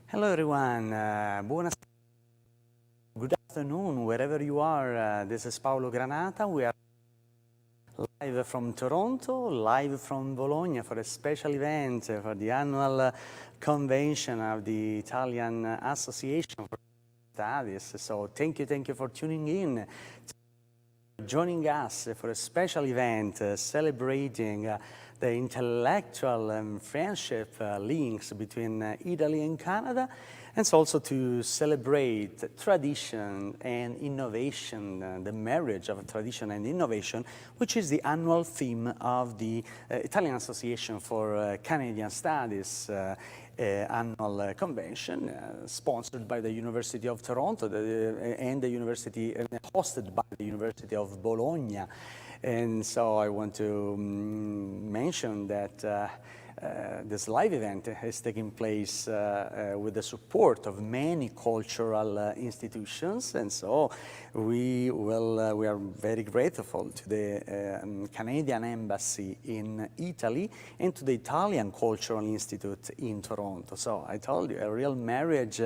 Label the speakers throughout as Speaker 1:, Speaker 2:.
Speaker 1: Hello everyone, good afternoon, wherever you are. This is Paolo Granata. We are live from Toronto, live from Bologna for a special event for the annual convention of the Italian Association for Studies. So thank you for tuning in, joining us for a special event celebrating the intellectual and friendship links between Italy and Canada, and also to celebrate tradition and innovation, the marriage of tradition and innovation, which is the annual theme of the Italian Association for Canadian Studies annual convention, sponsored by the University of Toronto and the university, hosted by the University of Bologna. And so I want to mention that this live event is taking place with the support of many cultural institutions, and so we are very grateful to the Canadian Embassy in Italy and to the Italian Cultural Institute in Toronto. So I told you, a real marriage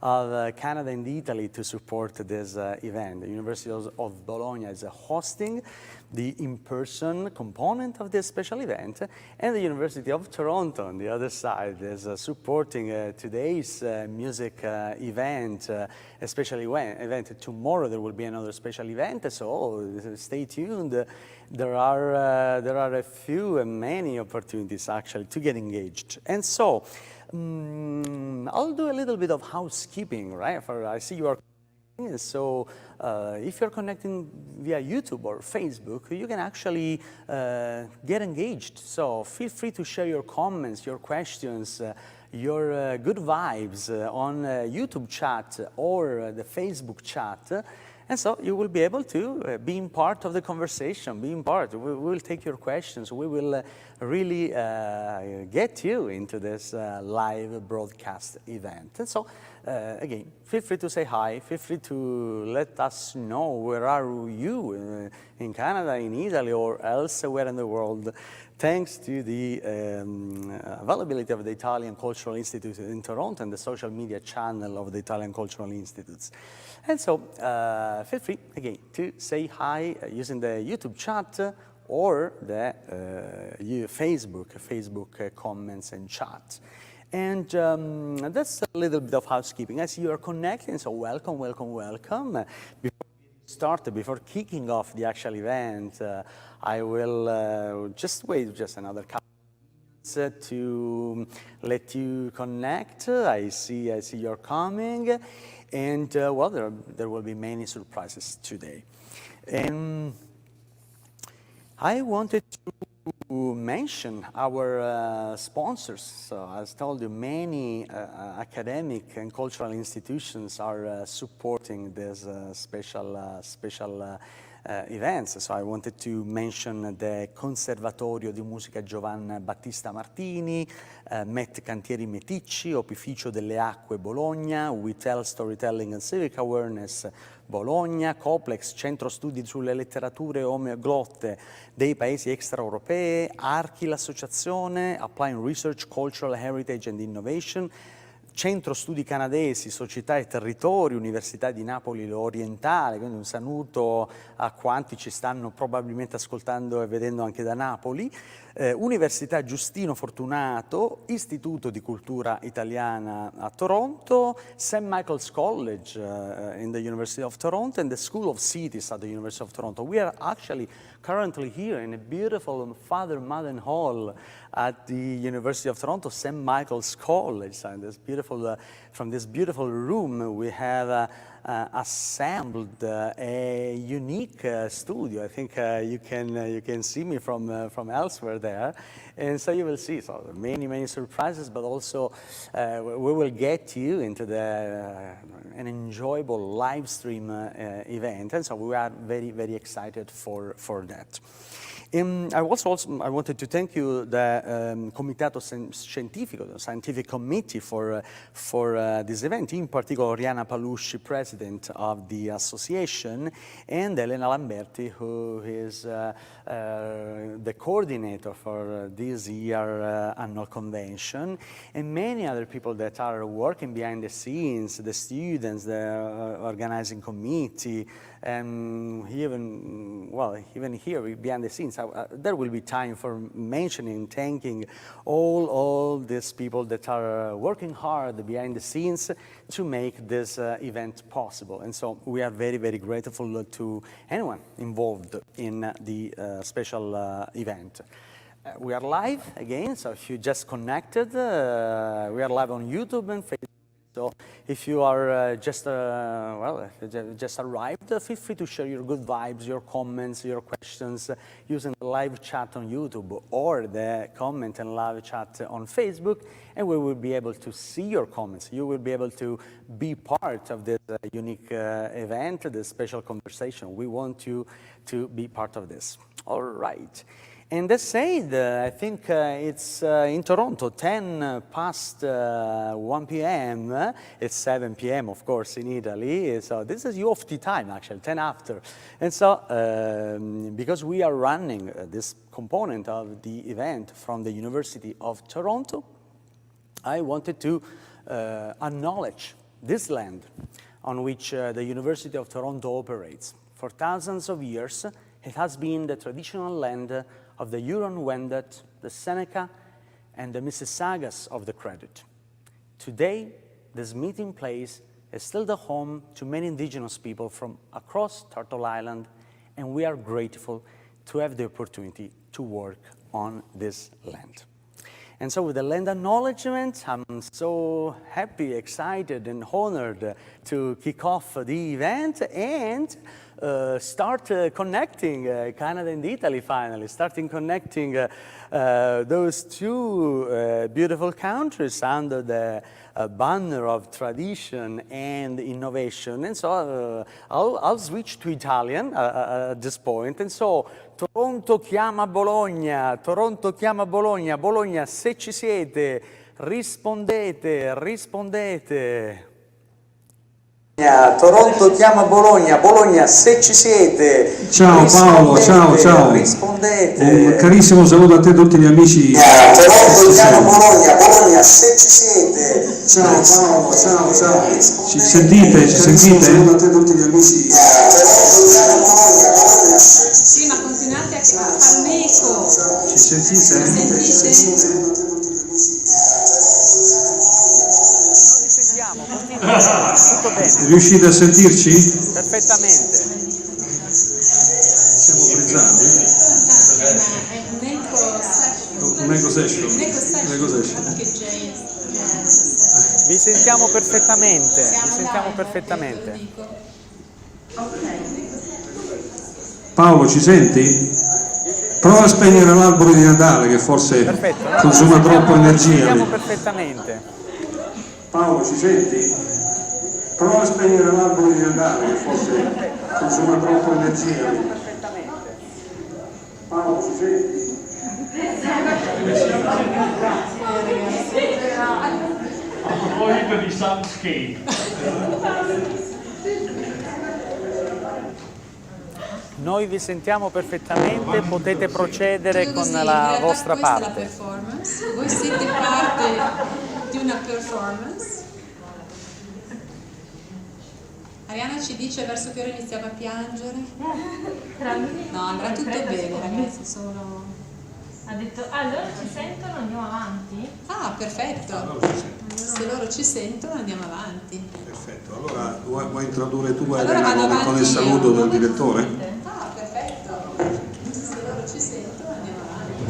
Speaker 1: of Canada and Italy to support this event. The University of Bologna is hosting the in-person component of this special event, and the University of Toronto on the other side is supporting today's music event, a special event. Tomorrow there will be another special event, so stay tuned. There are a few and many opportunities actually to get engaged. And so I'll do a little bit of housekeeping, right? I see you are. So if you're connecting via YouTube or Facebook, you can actually get engaged. So feel free to share your comments, your questions, your good vibes on YouTube chat or the Facebook chat. And so you will be able to be part of the conversation, We will take your questions. We will really get you into this live broadcast event. And so, again, feel free to say hi. Feel free to let us know where are you in Canada, in Italy, or elsewhere in the world. Thanks to the availability of the Italian Cultural Institute in Toronto and the social media channel of the Italian Cultural Institutes. And so feel free, again, to say hi using the YouTube chat or the Facebook comments and chat. And that's a little bit of housekeeping. I see you are connecting, so welcome. Before kicking off the actual event, I will just wait just another couple of minutes to let you connect. I see you're coming, and well, there will be many surprises today. And I wanted to mention our sponsors. So as told you, many academic and cultural institutions are supporting this special events. So I wanted to mention the Conservatorio di Musica Giovan Battista Martini, Met Cantieri Meticci, Opificio delle Acque Bologna, We Tell Storytelling and Civic Awareness Bologna, Coplex, Centro Studi sulle Letterature Omeoglotte dei Paesi Extraeuropei, Archi l'Associazione, Applying Research, Cultural Heritage and Innovation, Centro Studi Canadesi, Società e Territori, Università di Napoli Orientale, quindi un saluto a quanti ci stanno probabilmente ascoltando e vedendo anche da Napoli, Università Giustino Fortunato, Istituto di Cultura Italiana a Toronto, St. Michael's College in the University of Toronto, and the School of Cities at the University of Toronto. We are actually currently here in a beautiful Father Madden Hall at the University of Toronto, St. Michael's College. And this beautiful, from this beautiful room, we have assembled a unique studio. I think you can see me from elsewhere there, and so you will see many surprises. But also, we will get you into an enjoyable live stream event, and so we are very excited for that. I wanted to thank you, the Comitato Scientifico, the Scientific Committee for this event, in particular Oriana Palusci, President president of the association, and Elena Lamberti, who is the coordinator for this year annual convention, and many other people that are working behind the scenes, the students, the organizing committee, and even here behind the scenes. There will be time for mentioning, thanking all these people that are working hard behind the scenes to make this event possible. And so we are very, very grateful to anyone involved in the special event. We are live again, so if you just connected, we are live on YouTube and Facebook. So if you are just arrived, feel free to share your good vibes, your comments, your questions using the live chat on YouTube or the comment and live chat on Facebook, and we will be able to see your comments. You will be able to be part of this unique event, this special conversation. We want you to be part of this. All right. And that said, I think it's in Toronto, 10 past 1 p.m. It's 7 p.m., of course, in Italy. So this is UFT time, actually, 10 after. And so because we are running this component of the event from the University of Toronto, I wanted to acknowledge this land on which the University of Toronto operates. For thousands of years, it has been the traditional land of the Huron-Wendat, the Seneca, and the Mississaugas of the Credit. Today, this meeting place is still the home to many indigenous people from across Turtle Island, and we are grateful to have the opportunity to work on this land. And so with the land acknowledgement, I'm so happy, excited, and honored to kick off the event and start connecting Canada and Italy finally, starting connecting those two beautiful countries under the banner of tradition and innovation. And so I'll switch to Italian at this point. And so Toronto chiama Bologna, Toronto chiama Bologna, Bologna se ci siete, rispondete, rispondete. Toronto chiama Bologna, Bologna se ci siete.
Speaker 2: Ciao Paolo, ciao.
Speaker 1: Rispondete.
Speaker 2: Un carissimo saluto a te e tutti gli amici.
Speaker 1: Toronto chiama Bologna, Bologna se ci siete.
Speaker 2: Ciao Paolo, ciao. Ci sentite? Un saluto a te e tutti gli amici.
Speaker 1: Toronto chiama Bologna, Bologna.
Speaker 3: Sì, ma continuate a fare un eco.
Speaker 2: Ci sentite?
Speaker 1: Tutto bene.
Speaker 2: Riuscite a sentirci?
Speaker 1: Perfettamente.
Speaker 2: Siamo frizzati?
Speaker 3: È un eco session.
Speaker 2: Un eco session.
Speaker 3: Che James.
Speaker 1: Vi sentiamo perfettamente.
Speaker 2: Paolo, ci senti? Prova a spegnere l'albero di Natale che forse
Speaker 1: Perfetto.
Speaker 2: consuma troppo
Speaker 1: Vi
Speaker 2: energia.
Speaker 1: sentiamo perfettamente.
Speaker 2: Paolo, ci senti? Prova a spegnere l'albero di Natale che forse consuma troppo energia. Paolo, ci senti?
Speaker 4: A proposito di soundscape.
Speaker 1: Noi vi sentiamo perfettamente, potete procedere con la vostra
Speaker 3: questa
Speaker 1: parte.
Speaker 3: È la performance. Voi siete parte di una performance. Ariana ci dice verso che ora iniziamo a piangere. No, andrà tutto bene, ragazzi, sono...
Speaker 5: Ha detto, loro ci sentono, andiamo avanti?
Speaker 3: Ah, perfetto. Se loro ci sentono andiamo avanti.
Speaker 2: Perfetto, allora vuoi introdurre tu
Speaker 3: Allora vado
Speaker 2: con
Speaker 3: avanti
Speaker 2: il saluto
Speaker 3: io.
Speaker 2: del direttore?
Speaker 3: Ah, perfetto. Se loro ci sentono andiamo avanti.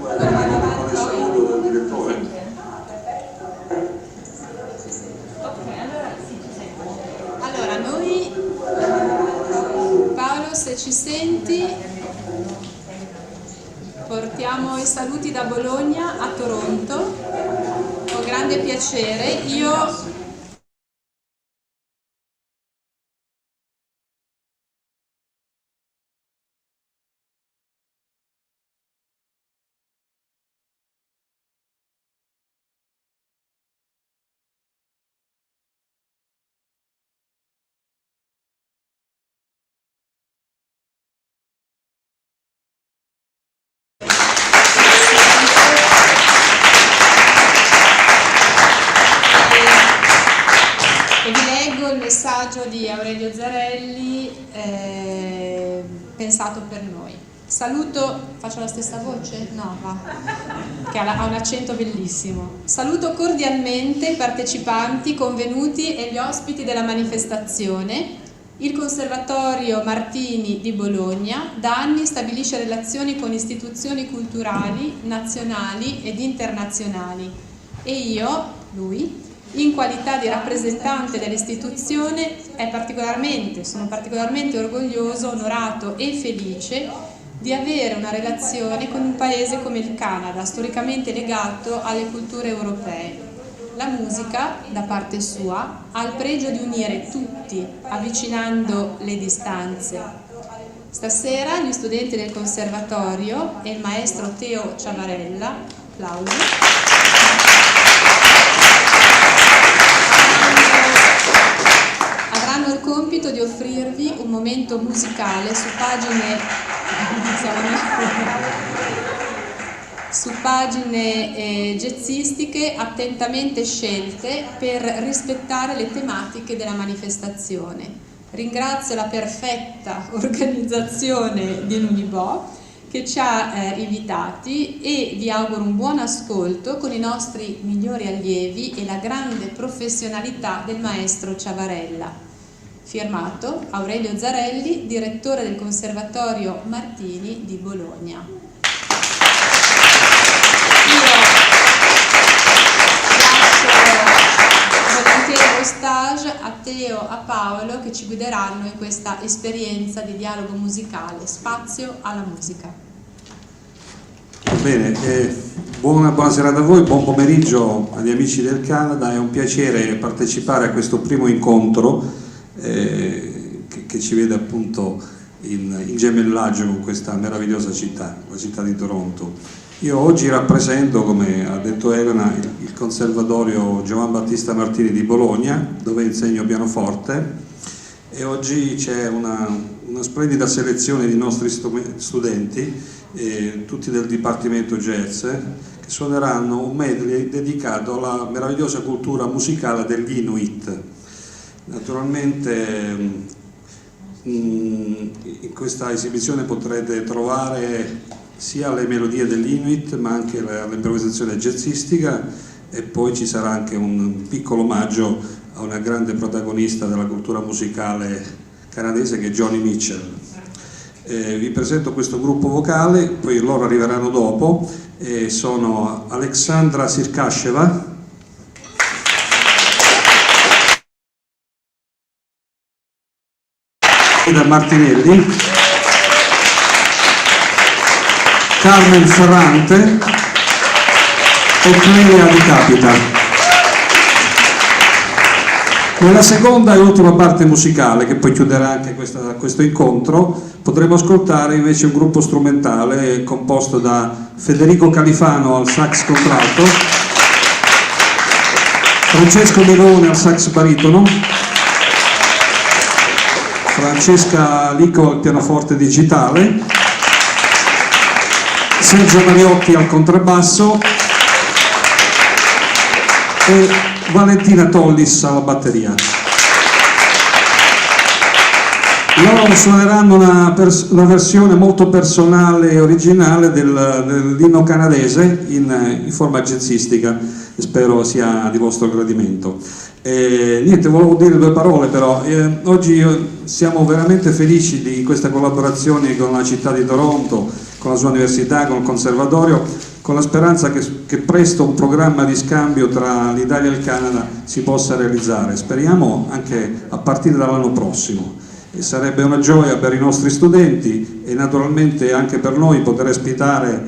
Speaker 3: Allora vado avanti.
Speaker 2: Con il saluto del direttore?
Speaker 3: Ah, perfetto.
Speaker 5: Ok, allora sì, ci sento.
Speaker 3: Allora, noi, Paolo, se ci senti, portiamo i saluti da Bologna a Toronto, con grande piacere. Io leggo il messaggio di Aurelio Zarelli, pensato per noi. Saluto, faccio la stessa voce? No, va, che ha un accento bellissimo. Saluto cordialmente i partecipanti, convenuti e gli ospiti della manifestazione. Il Conservatorio Martini di Bologna da anni stabilisce relazioni con istituzioni culturali nazionali ed internazionali e io, lui, in qualità di rappresentante dell'istituzione sono particolarmente orgoglioso, onorato e felice di avere una relazione con un paese come il Canada, storicamente legato alle culture europee. La musica, da parte sua, ha il pregio di unire tutti, avvicinando le distanze. Stasera gli studenti del Conservatorio e il maestro Teo Ciavarella, applausi, avranno il compito di offrirvi un momento musicale su pagine jazzistiche attentamente scelte per rispettare le tematiche della manifestazione. Ringrazio la perfetta organizzazione di Unibò che ci ha invitati e vi auguro un buon ascolto con i nostri migliori allievi e la grande professionalità del maestro Ciavarella. Firmato Aurelio Zarelli, direttore del Conservatorio Martini di Bologna. Io lascio volentieri lo stage a Teo, a Paolo che ci guideranno in questa esperienza di dialogo musicale. Spazio alla musica.
Speaker 2: Bene, buona serata a voi, buon pomeriggio agli amici del Canada, è un piacere partecipare a questo primo incontro che ci vede appunto in gemellaggio con questa meravigliosa città, la città di Toronto. Io oggi rappresento, come ha detto Elena, il Conservatorio Giovan Battista Martini di Bologna, dove insegno pianoforte, e oggi c'è una splendida selezione di nostri studenti, tutti del Dipartimento Jazz, che suoneranno un medley dedicato alla meravigliosa cultura musicale degli Inuit. Naturalmente in questa esibizione potrete trovare sia le melodie degli Inuit ma anche l'improvvisazione jazzistica, e poi ci sarà anche un piccolo omaggio a una grande protagonista della cultura musicale canadese che è Joni Mitchell. Vi presento questo gruppo vocale, poi loro arriveranno dopo, sono Alexandra Sirkasheva, da Martinelli, Carmen Ferrante e Clelia Di Capita. Nella seconda e ultima parte musicale, che poi chiuderà anche questo incontro, potremo ascoltare invece un gruppo strumentale composto da Federico Califano al sax contralto, Francesco Melone al sax baritono, Francesca Lico al pianoforte digitale, Sergio Mariotti al contrabbasso e Valentina Tollis alla batteria. Loro suoneranno una versione molto personale e originale dell'inno canadese in forma jazzistica, e spero sia di vostro gradimento. Niente, volevo dire due parole però. Oggi siamo veramente felici di questa collaborazione con la città di Toronto, con la sua università, con il conservatorio, con la speranza che presto un programma di scambio tra l'Italia e il Canada si possa realizzare. Speriamo anche a partire dall'anno prossimo. E sarebbe una gioia per i nostri studenti e naturalmente anche per noi poter ospitare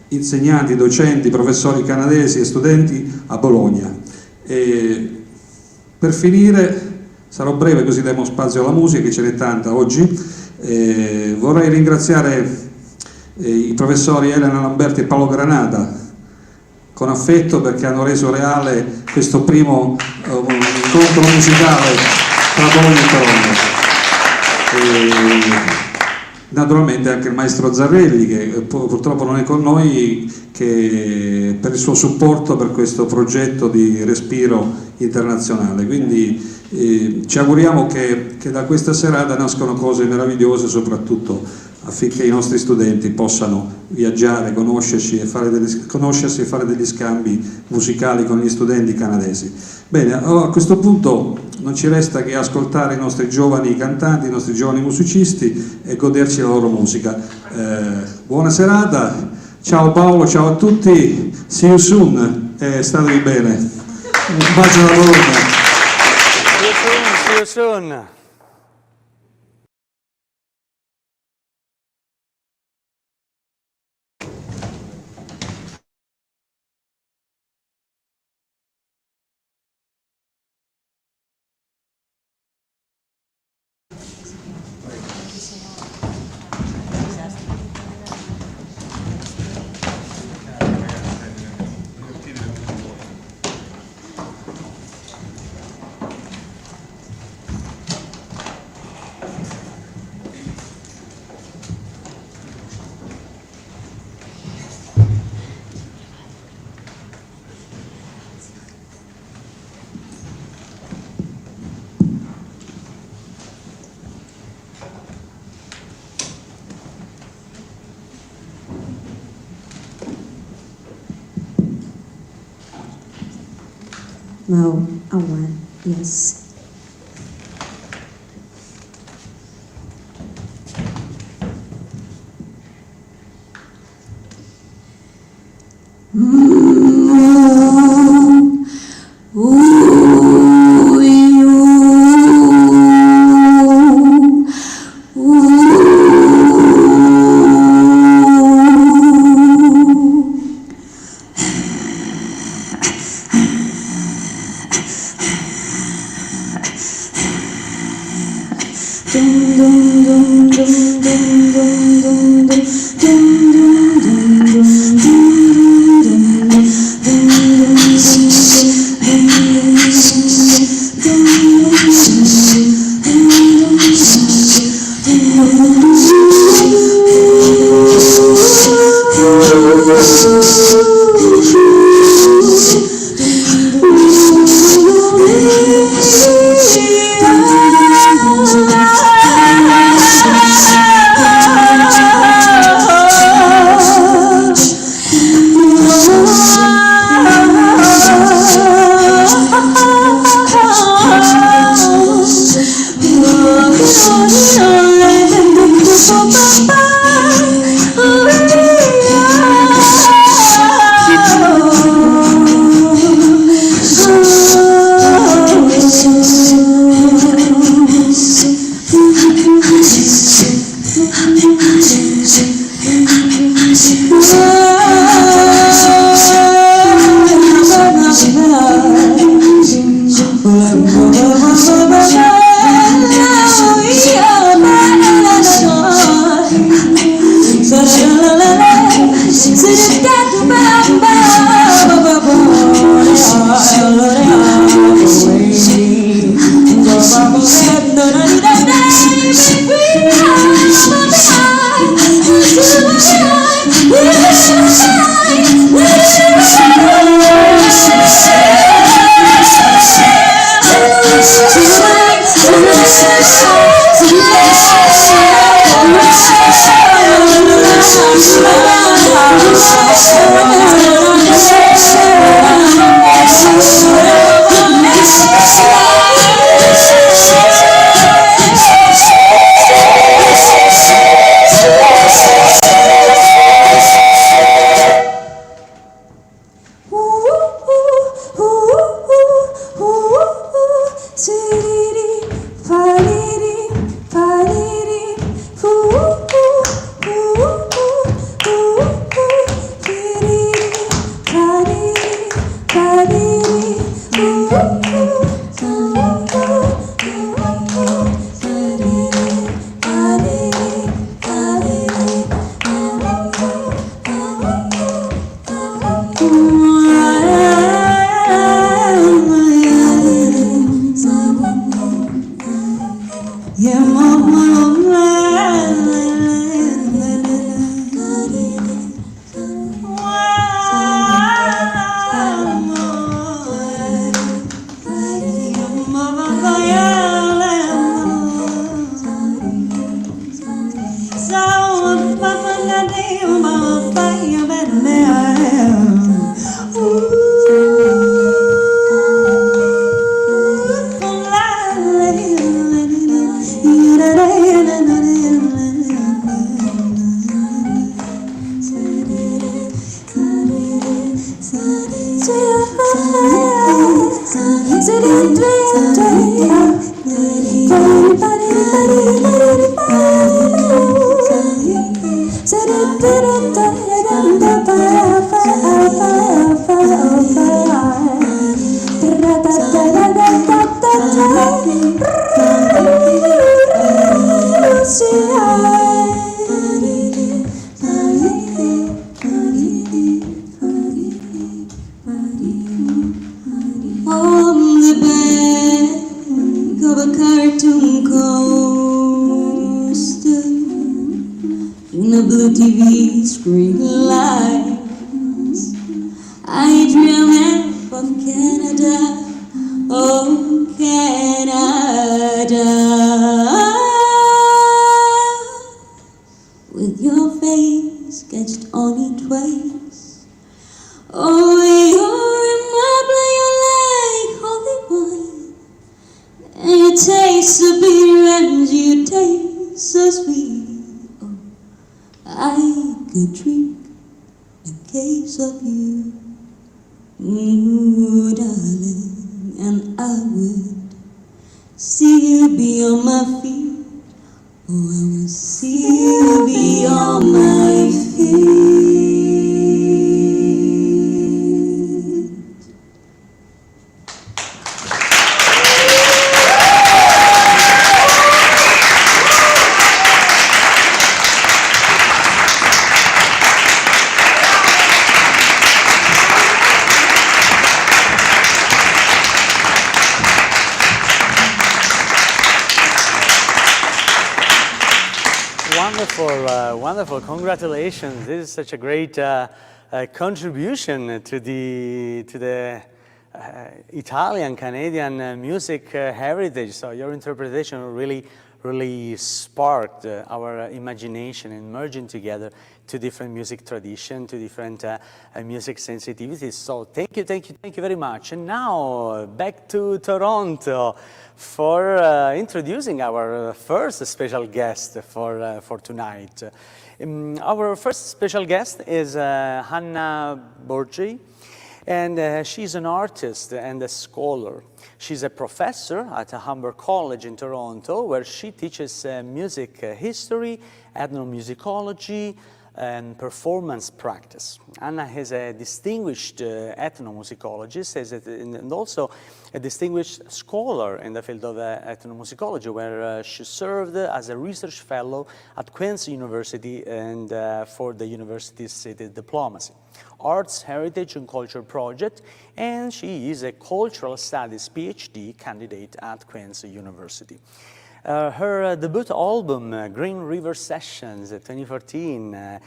Speaker 2: insegnanti, docenti, professori canadesi e studenti a Bologna. E per finire, sarò breve così diamo spazio alla musica, che ce n'è tanta oggi. Vorrei ringraziare i professori Elena Lamberti e Paolo Granata con affetto, perché hanno reso reale questo primo incontro musicale tra Bologna e Toronto. Naturalmente anche il maestro Zarelli, che purtroppo non è con noi, che per il suo supporto per questo progetto di respiro internazionale. Quindi E ci auguriamo che da questa serata nascono cose meravigliose, soprattutto affinché i nostri studenti possano viaggiare, conoscersi e fare degli scambi musicali con gli studenti canadesi. Bene, allora a questo punto non ci resta che ascoltare i nostri giovani cantanti, i nostri giovani musicisti e goderci la loro musica. Buona serata, ciao Paolo, ciao a tutti, see you soon, statevi bene. Un bacio da Bologna.
Speaker 1: See you soon.
Speaker 6: No, awan, yes.
Speaker 7: Mama, On the back of a cartoon coaster, in the blue TV screen lights, I dream of Canada, oh Canada, with your face sketched on it twice. Oh, you're in my blood, you're like holy wine, and you taste so bitter and you taste so sweet. Oh, I could drink a case of you, ooh, darling, and I would see you beyond my feet. Oh, I would see you beyond my feet.
Speaker 1: Wonderful, congratulations. This is such a great contribution to the Italian, Canadian music heritage. So your interpretation really sparked our imagination and merging together two different music traditions, two different music sensitivities. So thank you very much. And now back to Toronto for introducing our first special guest for tonight. Our first special guest is Hannah Burchie, and she's an artist and a scholar. She's a professor at Humber College in Toronto, where she teaches music history, ethnomusicology, and performance practice. Anna is a distinguished ethnomusicologist and also a distinguished scholar in the field of ethnomusicology, where she served as a research fellow at Queen's University and for the university's city diplomacy, Arts, Heritage and Culture Project, and she is a Cultural Studies PhD candidate at Queen's University. Her debut album, Green River Sessions, 2014,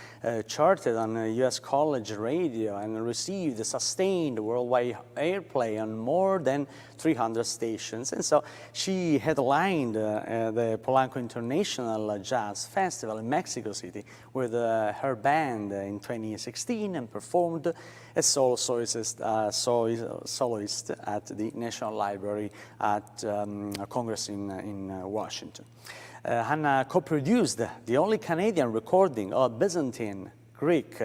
Speaker 1: charted on US College Radio and received sustained worldwide airplay on more than 300 stations. And so she headlined the Polanco International Jazz Festival in Mexico City with her band in 2016 and performed as solo soloist at the National Library at Congress in Washington. Hannah co-produced the only Canadian recording of Byzantine, Greek,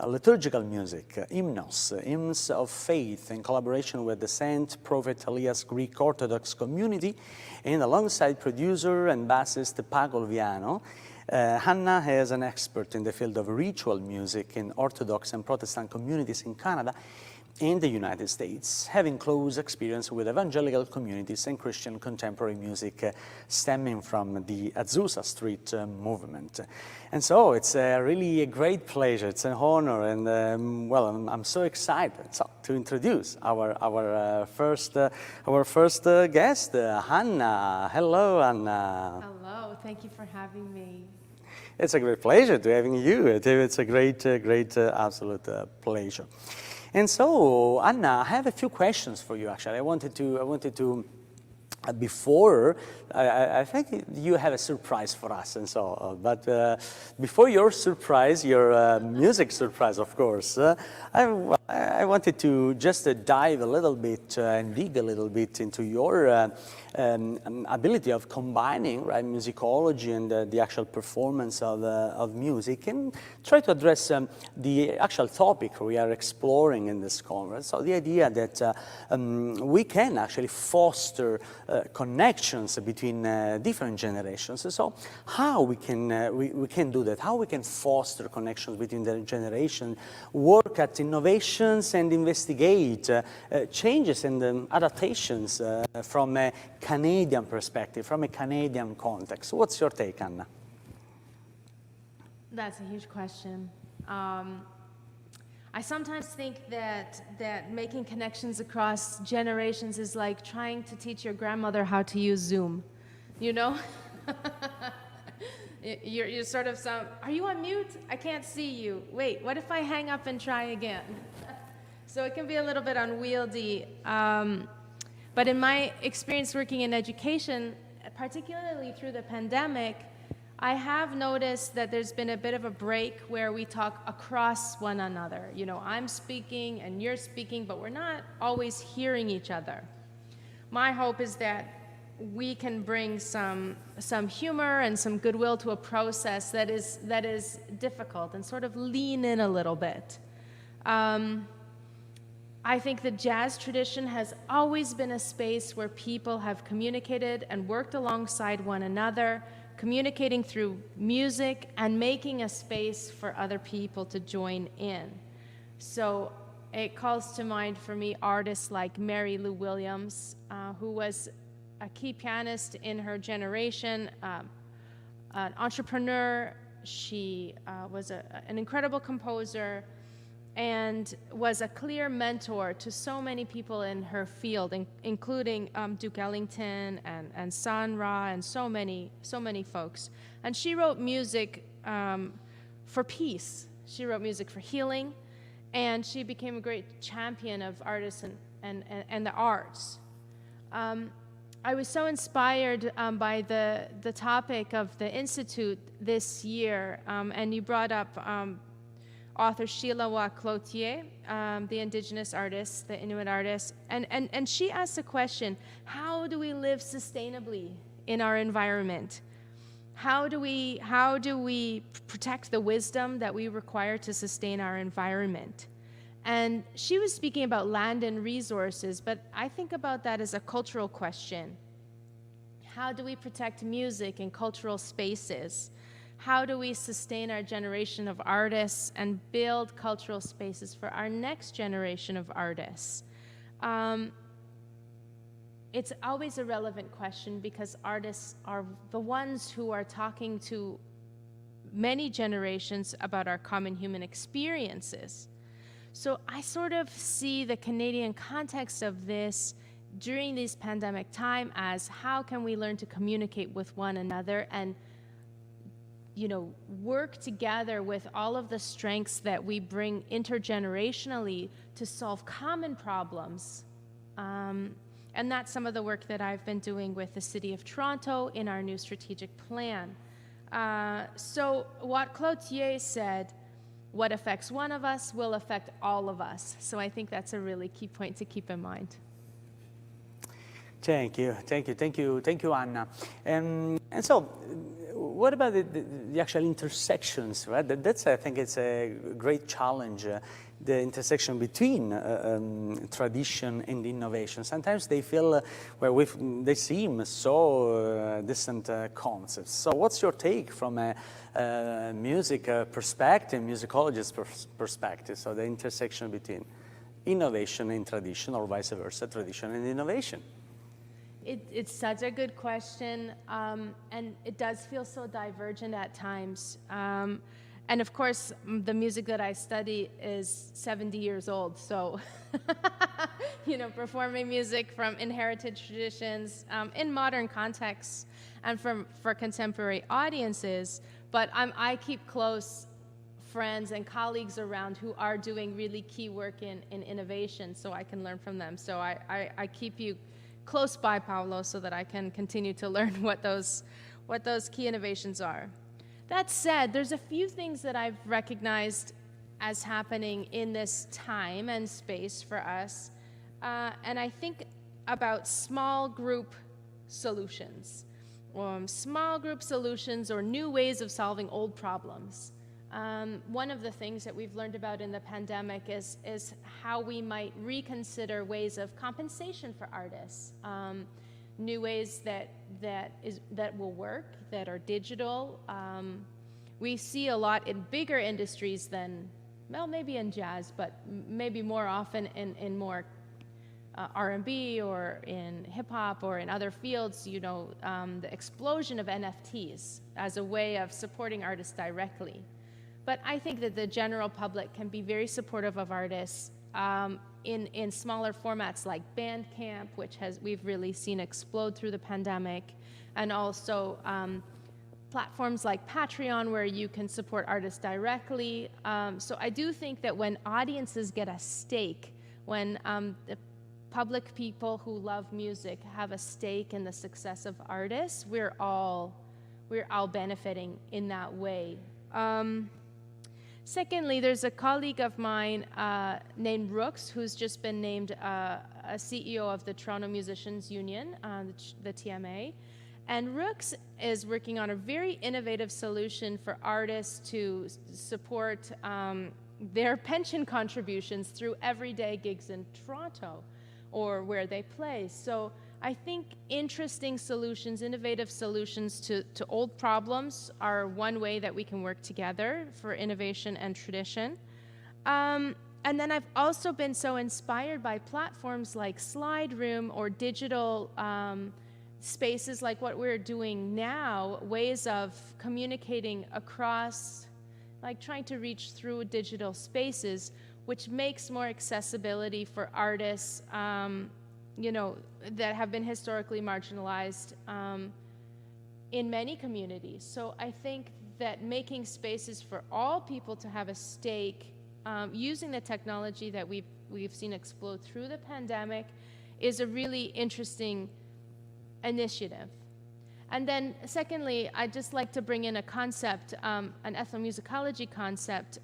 Speaker 1: liturgical music, hymns of faith, in collaboration with the Saint Prophet Elias Greek Orthodox community, and alongside producer and bassist Paco Viano. Hannah is an expert in the field of ritual music in Orthodox and Protestant communities in Canada and the United States, having close experience with evangelical communities and Christian contemporary music stemming from the Azusa Street movement. And so it's really a great pleasure, it's an honor, and well, I'm so excited to introduce our first guest, Hannah. Hello, Hannah.
Speaker 8: Hello, thank you for having me.
Speaker 1: It's a great pleasure to having you. It's a great absolute pleasure. And so, Anna, I have a few questions for you. Actually, I wanted to before, I think you have a surprise for us, and so. But before your surprise, your music surprise, of course, I wanted to just dive a little bit and dig a little bit into your ability of combining, right, musicology and the actual performance of music, and try to address the actual topic we are exploring in this conference. So the idea that we can actually foster connections between different generations. So how we can do that? How we can foster connections between the generations, work at innovations and investigate changes and adaptations from a Canadian perspective, from a Canadian context. What's your take, Anna?
Speaker 8: That's a huge question. I sometimes think that making connections across generations is like trying to teach your grandmother how to use Zoom, you know? You're sort of are you on mute? I can't see you. Wait, what if I hang up and try again? So it can be a little bit unwieldy. But in my experience working in education, particularly through the pandemic, I have noticed that there's been a bit of a break where we talk across one another. You know, I'm speaking and you're speaking, but we're not always hearing each other. My hope is that we can bring some humor and some goodwill to a process that is difficult and sort of lean in a little bit. I think the jazz tradition has always been a space where people have communicated and worked alongside one another, communicating through music and making a space for other people to join in. So it calls to mind for me artists like Mary Lou Williams, who was a key pianist in her generation, an entrepreneur. She was an incredible composer and was a clear mentor to so many people in her field, including Duke Ellington and Sun Ra and so many folks. And she wrote music for peace. She wrote music for healing, and she became a great champion of artists and the arts. I was so inspired by the topic of the Institute this year, and you brought up author Sheila Cloutier, the indigenous artist, the Inuit artist, and she asked the question, how do we live sustainably in our environment? How do we protect the wisdom that we require to sustain our environment? And she was speaking about land and resources, but I think about that as a cultural question. How do we protect music and cultural spaces? How do we sustain our generation of artists and build cultural spaces for our next generation of artists? It's always a relevant question because artists are the ones who are talking to many generations about our common human experiences. So I sort of see the Canadian context of this during this pandemic time as how can we learn to communicate with one another and work together with all of the strengths that we bring intergenerationally to solve common problems. And that's some of the work that I've been doing with the City of Toronto in our new strategic plan. So what Cloutier said, what affects one of us will affect all of us. So I think that's a really key point to keep in mind.
Speaker 1: Thank you, Anna. And so, what about the actual intersections, right? That's, I think, it's a great challenge, the intersection between tradition and innovation. Sometimes they feel, they seem so distant concepts. So what's your take from a music perspective, musicologist perspective, so the intersection between innovation and tradition, or vice versa, tradition and innovation?
Speaker 8: It's such a good question, and it does feel so divergent at times. And of course, the music that I study is 70 years old, so performing music from inherited traditions in modern contexts and for contemporary audiences. But I keep close friends and colleagues around who are doing really key work in innovation, so I can learn from them. So I keep you close by Paolo so that I can continue to learn what those key innovations are. That said, there's a few things that I've recognized as happening in this time and space for us, and I think about small group solutions, or new ways of solving old problems. One of the things that we've learned about in the pandemic is how we might reconsider ways of compensation for artists, new ways that will work, that are digital. We see a lot in bigger industries than, well, maybe in jazz, but maybe more often in more R&B or in hip-hop or in other fields, the explosion of NFTs as a way of supporting artists directly. But I think that the general public can be very supportive of artists in smaller formats like Bandcamp, which we've really seen explode through the pandemic, and also platforms like Patreon, where you can support artists directly. So I do think that when audiences get a stake, when the public people who love music have a stake in the success of artists, we're all benefiting in that way. Secondly, there's a colleague of mine named Rooks, who's just been named a CEO of the Toronto Musicians Union, the TMA. And Rooks is working on a very innovative solution for artists to support their pension contributions through everyday gigs in Toronto or where they play. So I think interesting solutions, innovative solutions to old problems are one way that we can work together for innovation and tradition. And then I've also been so inspired by platforms like Slide Room or digital spaces like what we're doing now, ways of communicating across, like trying to reach through digital spaces, which makes more accessibility for artists that have been historically marginalized in many communities. So I think that making spaces for all people to have a stake, using the technology that we've seen explode through the pandemic, is a really interesting initiative. And then secondly, I'd just like to bring in a concept, an ethnomusicology concept,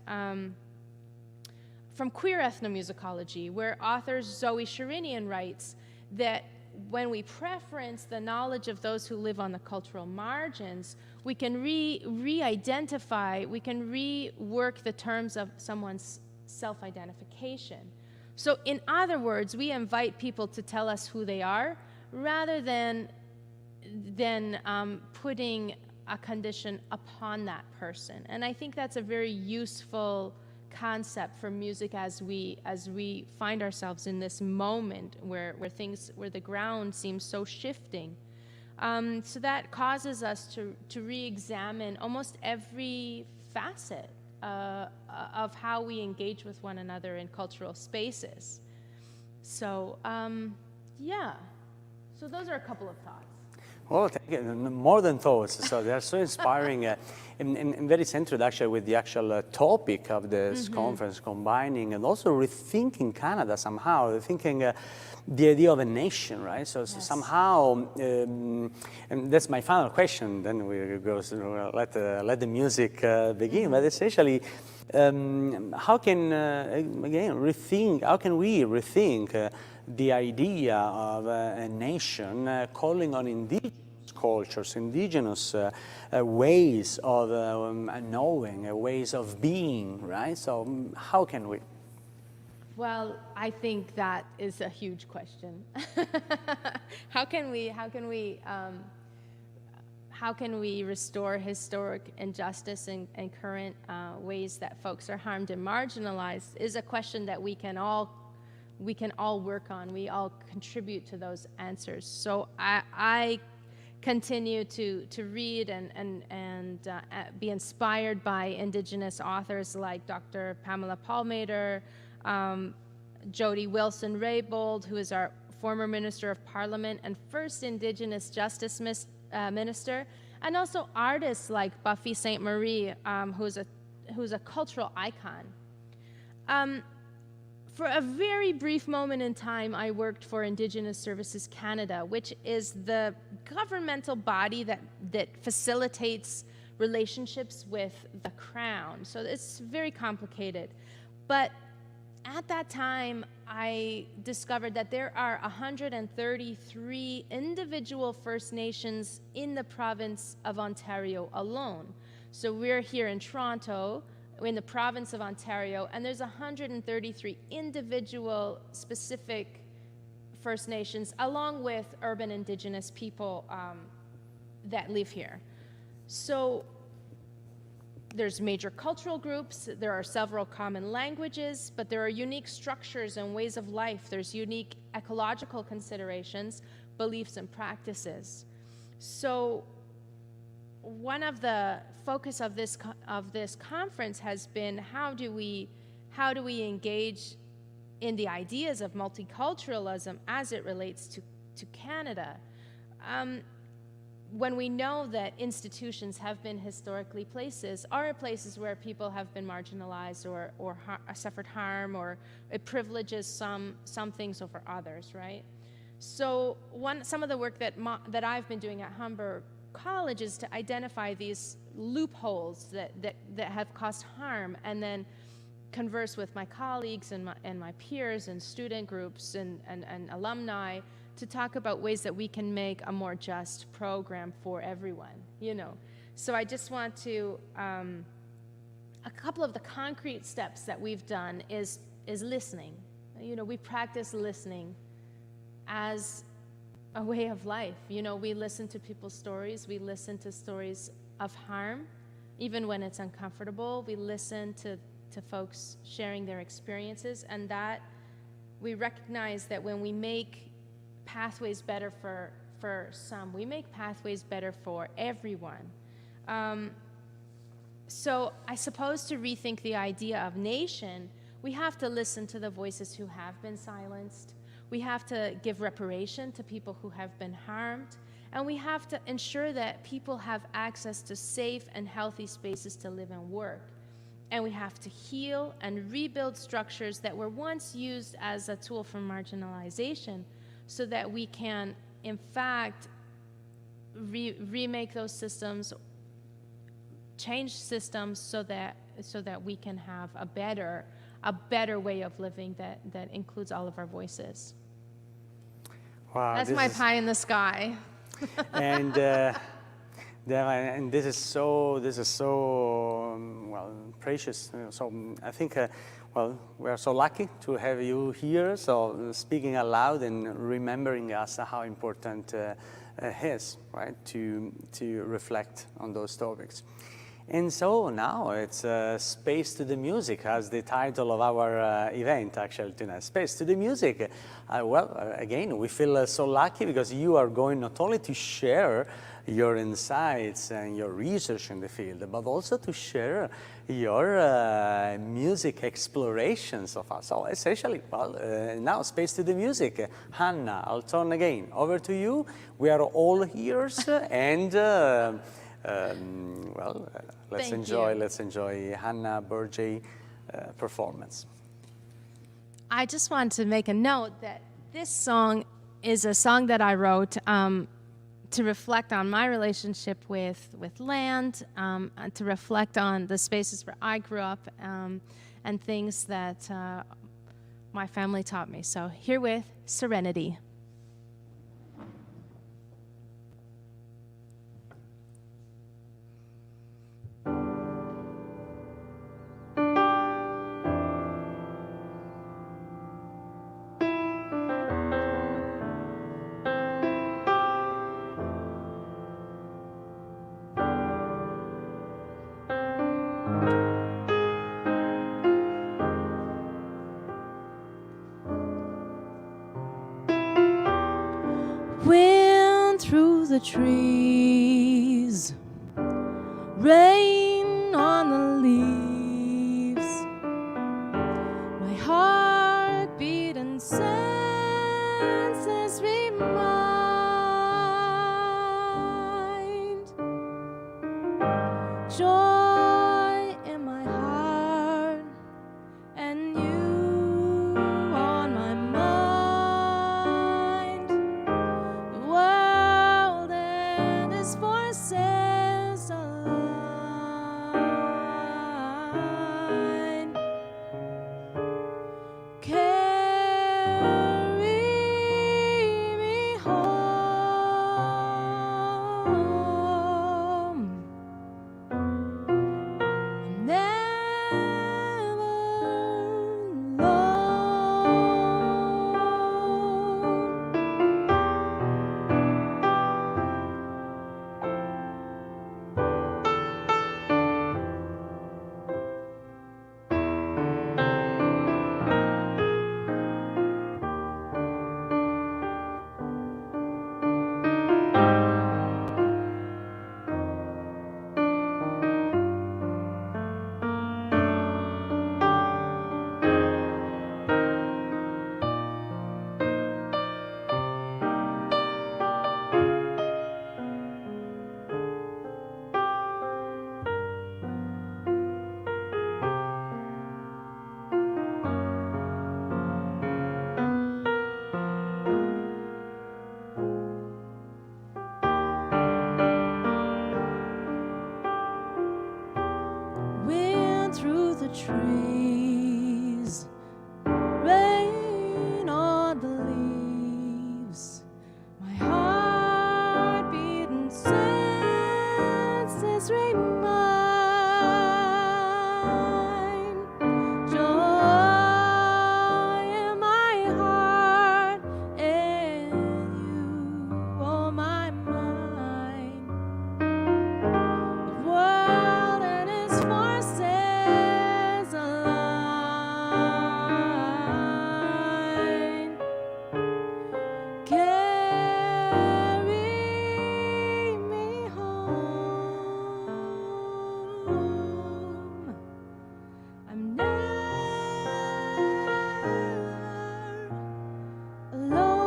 Speaker 8: from queer ethnomusicology, where author Zoe Sherinian writes that when we preference the knowledge of those who live on the cultural margins, we can re-identify, we can rework the terms of someone's self-identification. So in other words, we invite people to tell us who they are rather than putting a condition upon that person. And I think that's a very useful concept for music as we find ourselves in this moment where the ground seems so shifting. So that causes us to re-examine almost every facet of how we engage with one another in cultural spaces. So yeah, so those are a couple of thoughts.
Speaker 1: Well, thank you. More than thoughts. So they are so inspiring and very centered actually with the actual topic of this conference, combining and also rethinking Canada somehow, thinking the idea of a nation, right? So, yes. So somehow, and that's my final question, then we go let the music begin. But essentially, how can we rethink the idea of a nation calling on indigenous cultures, indigenous ways of knowing, ways of being, right? So how can we?
Speaker 8: Well, I think that is a huge question. How can we restore historic injustice and current ways that folks are harmed and marginalized is a question that we can all work on. We all contribute to those answers. So I continue to read and be inspired by Indigenous authors like Dr. Pamela Palmater, Jody Wilson-Raybould, who is our former Minister of Parliament and first Indigenous Justice Minister, and also artists like Buffy St. Marie, who's a cultural icon. For a very brief moment in time, I worked for Indigenous Services Canada, which is the governmental body that facilitates relationships with the Crown. So it's very complicated. But at that time, I discovered that there are 133 individual First Nations in the province of Ontario alone. So we're here in Toronto, in the province of Ontario, and there's 133 individual specific First Nations, along with urban Indigenous people that live here. So there's major cultural groups, there are several common languages, but there are unique structures and ways of life. There's unique ecological considerations, beliefs, and practices. So one of the focus of this conference has been how do we engage in the ideas of multiculturalism as it relates to Canada. When we know that institutions have been historically places where people have been marginalized or suffered harm, or it privileges some things over others, right? So some of the work that I've been doing at Humber College is to identify these loopholes that have caused harm, and then converse with my colleagues and my peers and student groups and alumni to talk about ways that we can make a more just program for everyone, you know. So I just want to, a couple of the concrete steps that we've done is listening. You know, we practice listening as a way of life. You know, we listen to people's stories. We listen to stories of harm, even when it's uncomfortable. We listen to folks sharing their experiences, and that we recognize that when we make pathways better for some, we make pathways better for everyone. So I suppose to rethink the idea of nation, we have to listen to the voices who have been silenced. We have to give reparation to people who have been harmed, and we have to ensure that people have access to safe and healthy spaces to live and work. And we have to heal and rebuild structures that were once used as a tool for marginalization, so that we can, in fact, remake those systems, change systems so that we can have a better way of living that includes all of our voices.
Speaker 1: Wow,
Speaker 8: that's my pie in the sky.
Speaker 1: And this is so well precious. So I think well, we are so lucky to have you here. So speaking aloud and remembering us how important it is, right, to reflect on those topics. And so now it's Space to the Music as the title of our event, actually, tonight. Space to the Music. Well, again, we feel so lucky because you are going not only to share your insights and your research in the field, but also to share your music explorations of us. So essentially, well, now Space to the Music. Hannah, I'll turn again over to you. We are all ears and well, let's enjoy Hannah Burchie performance.
Speaker 8: I just want to make a note that this song is a song that I wrote to reflect on my relationship with land, and to reflect on the spaces where I grew up, and things that my family taught me. So herewith, Serenity.
Speaker 5: Wind through the trees, rain on the leaves, my heartbeat and senses remind joy in my heart and you
Speaker 8: trees, rain on the leaves, my heart beating senses remind joy in my heart and you on my mind. The world and its forces align. Carry me home. I'm never alone.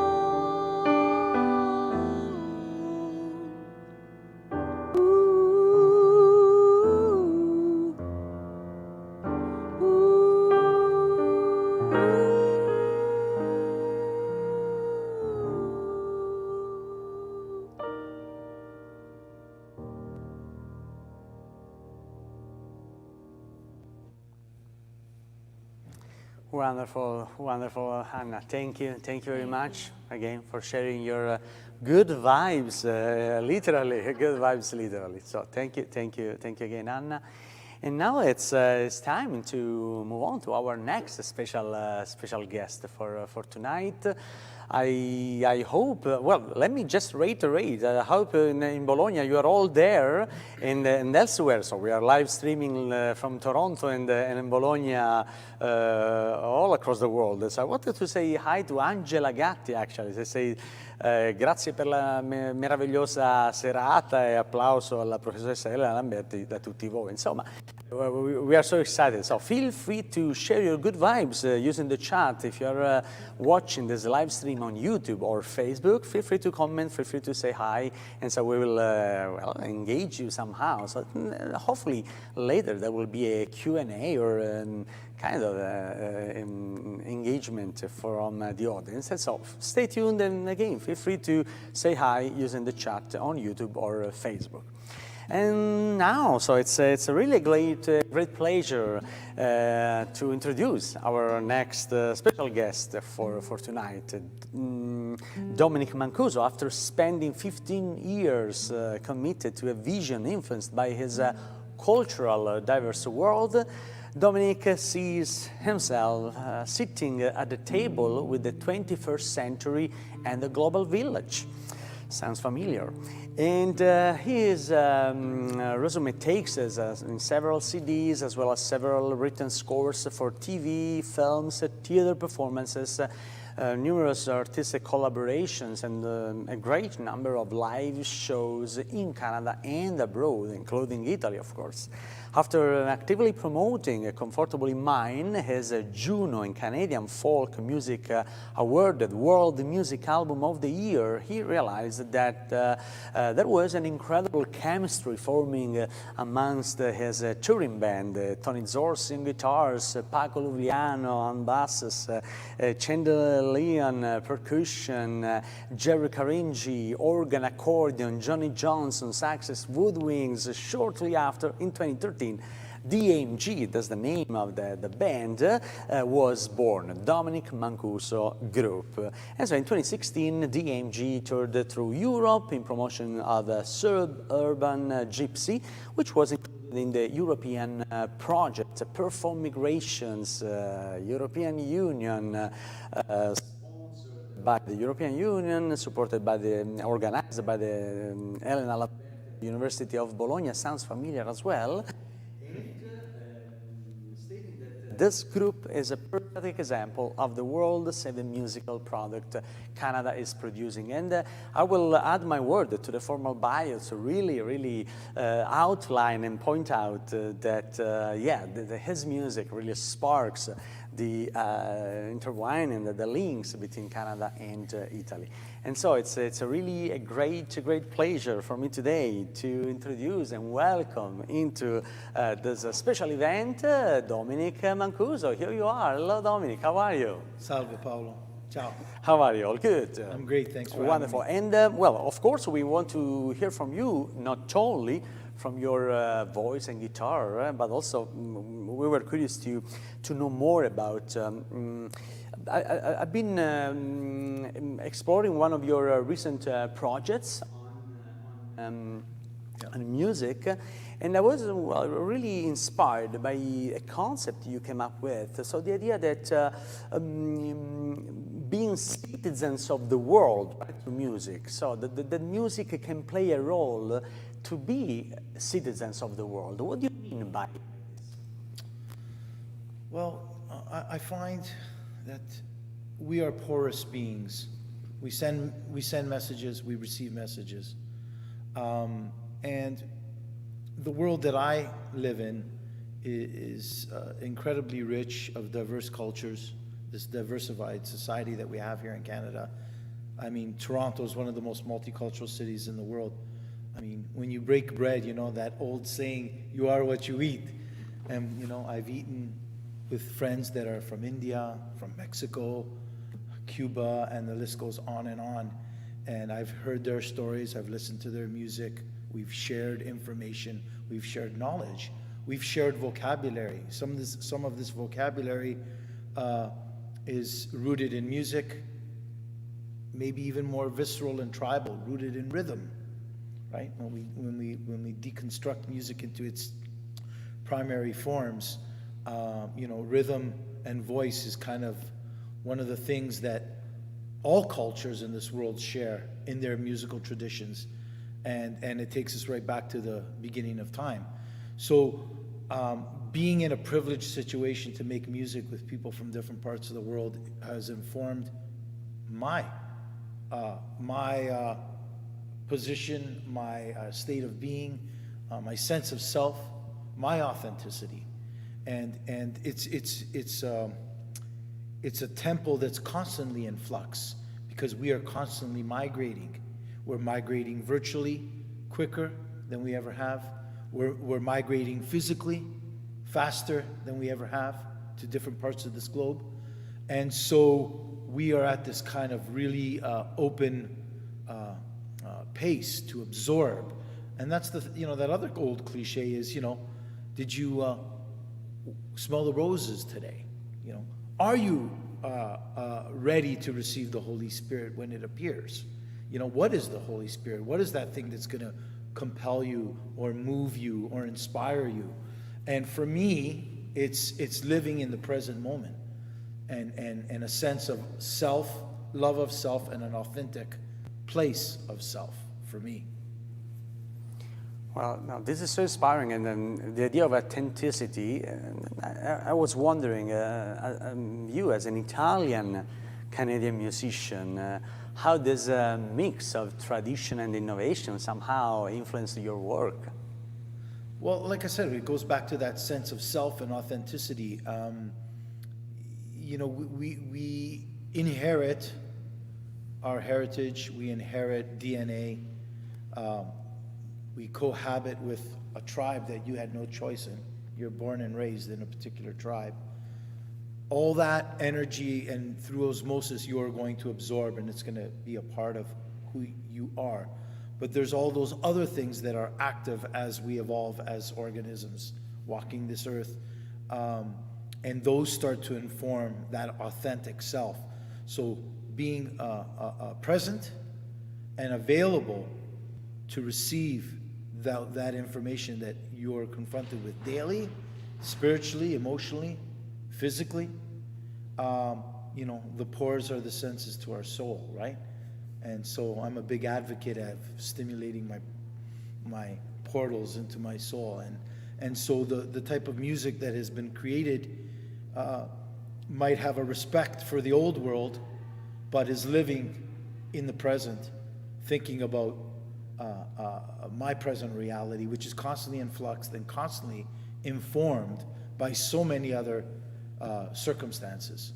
Speaker 1: Wonderful, wonderful, Anna. Thank you very much again for sharing your good vibes, literally, good vibes, literally. So thank you again, Anna. And now it's time to move on to our next special guest for tonight. I hope, well, let me just reiterate, I hope in Bologna you are all there and elsewhere. So we are live streaming from Toronto and in Bologna all across the world. So I wanted to say hi to Angela Gatti, actually. To say grazie per la meravigliosa serata e applauso alla professoressa Elena Lamberti da tutti voi. Insomma, we are so excited. So feel free to share your good vibes using the chat. If you are watching this live stream on YouTube or Facebook, feel free to comment, feel free to say hi, and so we will well, engage you somehow. So hopefully later there will be a Q&A or kind of engagement from the audience. And so stay tuned, and again, feel free to say hi using the chat on YouTube or Facebook. And now, so it's a really great pleasure to introduce our next special guest for tonight, Dominic Mancuso. After spending 15 years committed to a vision influenced by his cultural diverse world, Dominic sees himself sitting at the table with the 21st century and the global village. Sounds familiar. And his resume takes us in several CDs as well as several written scores for TV, films, theater performances, numerous artistic collaborations, and a great number of live shows in Canada and abroad, including Italy, of course. After actively promoting Comfortably Mine, his Juno and Canadian Folk Music awarded World Music Album of the Year, he realized that there was an incredible chemistry forming amongst his touring band, Tony Zorzi on guitars, Paco Luviano on basses, Chandelier percussion, Jerry Caringi, organ, accordion, Johnny Johnson, saxes, woodwinds. Shortly after, in 2013, DMG, that's the name of the band, was born, Dominic Mancuso Group. And so in 2016, DMG toured through Europe in promotion of Suburban Gypsy, which was included in the European project, Perform Migrations, European Union, sponsored by the European Union, supported by organized by the Elena Lamberti University of Bologna. Sounds familiar as well. This group is a perfect example of the world-saving musical product Canada is producing. And I will add my word to the formal bio to really outline and point out that, his music really sparks the intertwining, the links between Canada and Italy. And so it's a really a great pleasure for me today to introduce and welcome into this special event Dominic Mancuso. Here you are. Hello, Dominic. How are you?
Speaker 9: Salve, Paolo. Ciao.
Speaker 1: How are you? All good?
Speaker 9: I'm great, thanks for
Speaker 1: Wonderful.
Speaker 9: having
Speaker 1: And well, of course, we want to hear from you, not only from your voice and guitar, but also we were curious to know more about. I've been exploring one of your recent projects on music, and I was really inspired by a concept you came up with. So the idea that being citizens of the world, right, through music, so that music can play a role to be citizens of the world. What do you mean by this?
Speaker 9: Well, I find that we are porous beings. We send messages, we receive messages. And the world that I live in is incredibly rich of diverse cultures, this diversified society that we have here in Canada. I mean, Toronto is one of the most multicultural cities in the world. I mean, when you break bread, you know, that old saying, you are what you eat. And, you know, I've eaten with friends that are from India, from Mexico, Cuba, and the list goes on. And I've heard their stories, I've listened to their music, we've shared information, we've shared knowledge, we've shared vocabulary. Some of this vocabulary is rooted in music, maybe even more visceral and tribal, rooted in rhythm, right? When we deconstruct music into its primary forms, you know, rhythm and voice is kind of one of the things that all cultures in this world share in their musical traditions, and it takes us right back to the beginning of time. So being in a privileged situation to make music with people from different parts of the world has informed my position, my state of being, my sense of self, my authenticity, and it's a temple that's constantly in flux because we are constantly migrating. We're migrating virtually quicker than we ever have. We're migrating physically faster than we ever have to different parts of this globe. And so we are at this kind of really open pace to absorb. And that's that other old cliche is, did you smell the roses today? Are you ready to receive the Holy Spirit when it appears? What is the Holy Spirit? What is that thing that's going to compel you or move you or inspire you? And for me, it's living in the present moment and a sense of self, love of self, and an authentic place of self for me.
Speaker 1: Well, now this is so inspiring, and the idea of authenticity. I was wondering, you as an Italian Canadian musician, how this mix of tradition and innovation somehow influenced your work?
Speaker 9: Well, like I said, it goes back to that sense of self and authenticity. We inherit our heritage, we inherit DNA. We cohabit with a tribe that you had no choice in. You're born and raised in a particular tribe. All that energy and through osmosis you are going to absorb, and it's going to be a part of who you are. But there's all those other things that are active as we evolve as organisms walking this earth. And those start to inform that authentic self. So being present and available to receive that information that you're confronted with daily, spiritually, emotionally, physically. The pores are the senses to our soul, right? And so I'm a big advocate of stimulating my portals into my soul. And so the type of music that has been created might have a respect for the old world, but is living in the present, thinking about my present reality, which is constantly in flux and constantly informed by so many other circumstances.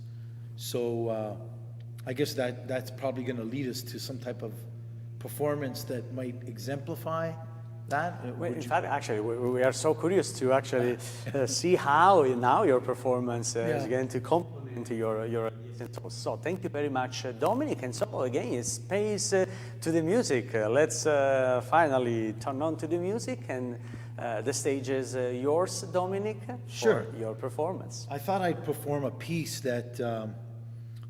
Speaker 9: So I guess that's probably going to lead us to some type of performance that might exemplify that.
Speaker 1: In fact, actually, we are so curious to actually see how now your performance is going to complement implement your ideas. So thank you very much, Dominic. And so again, it's space to the music. Let's finally turn on to the music, and the stage is yours, Dominic,
Speaker 9: Sure.
Speaker 1: for your performance.
Speaker 9: I thought I'd perform a piece that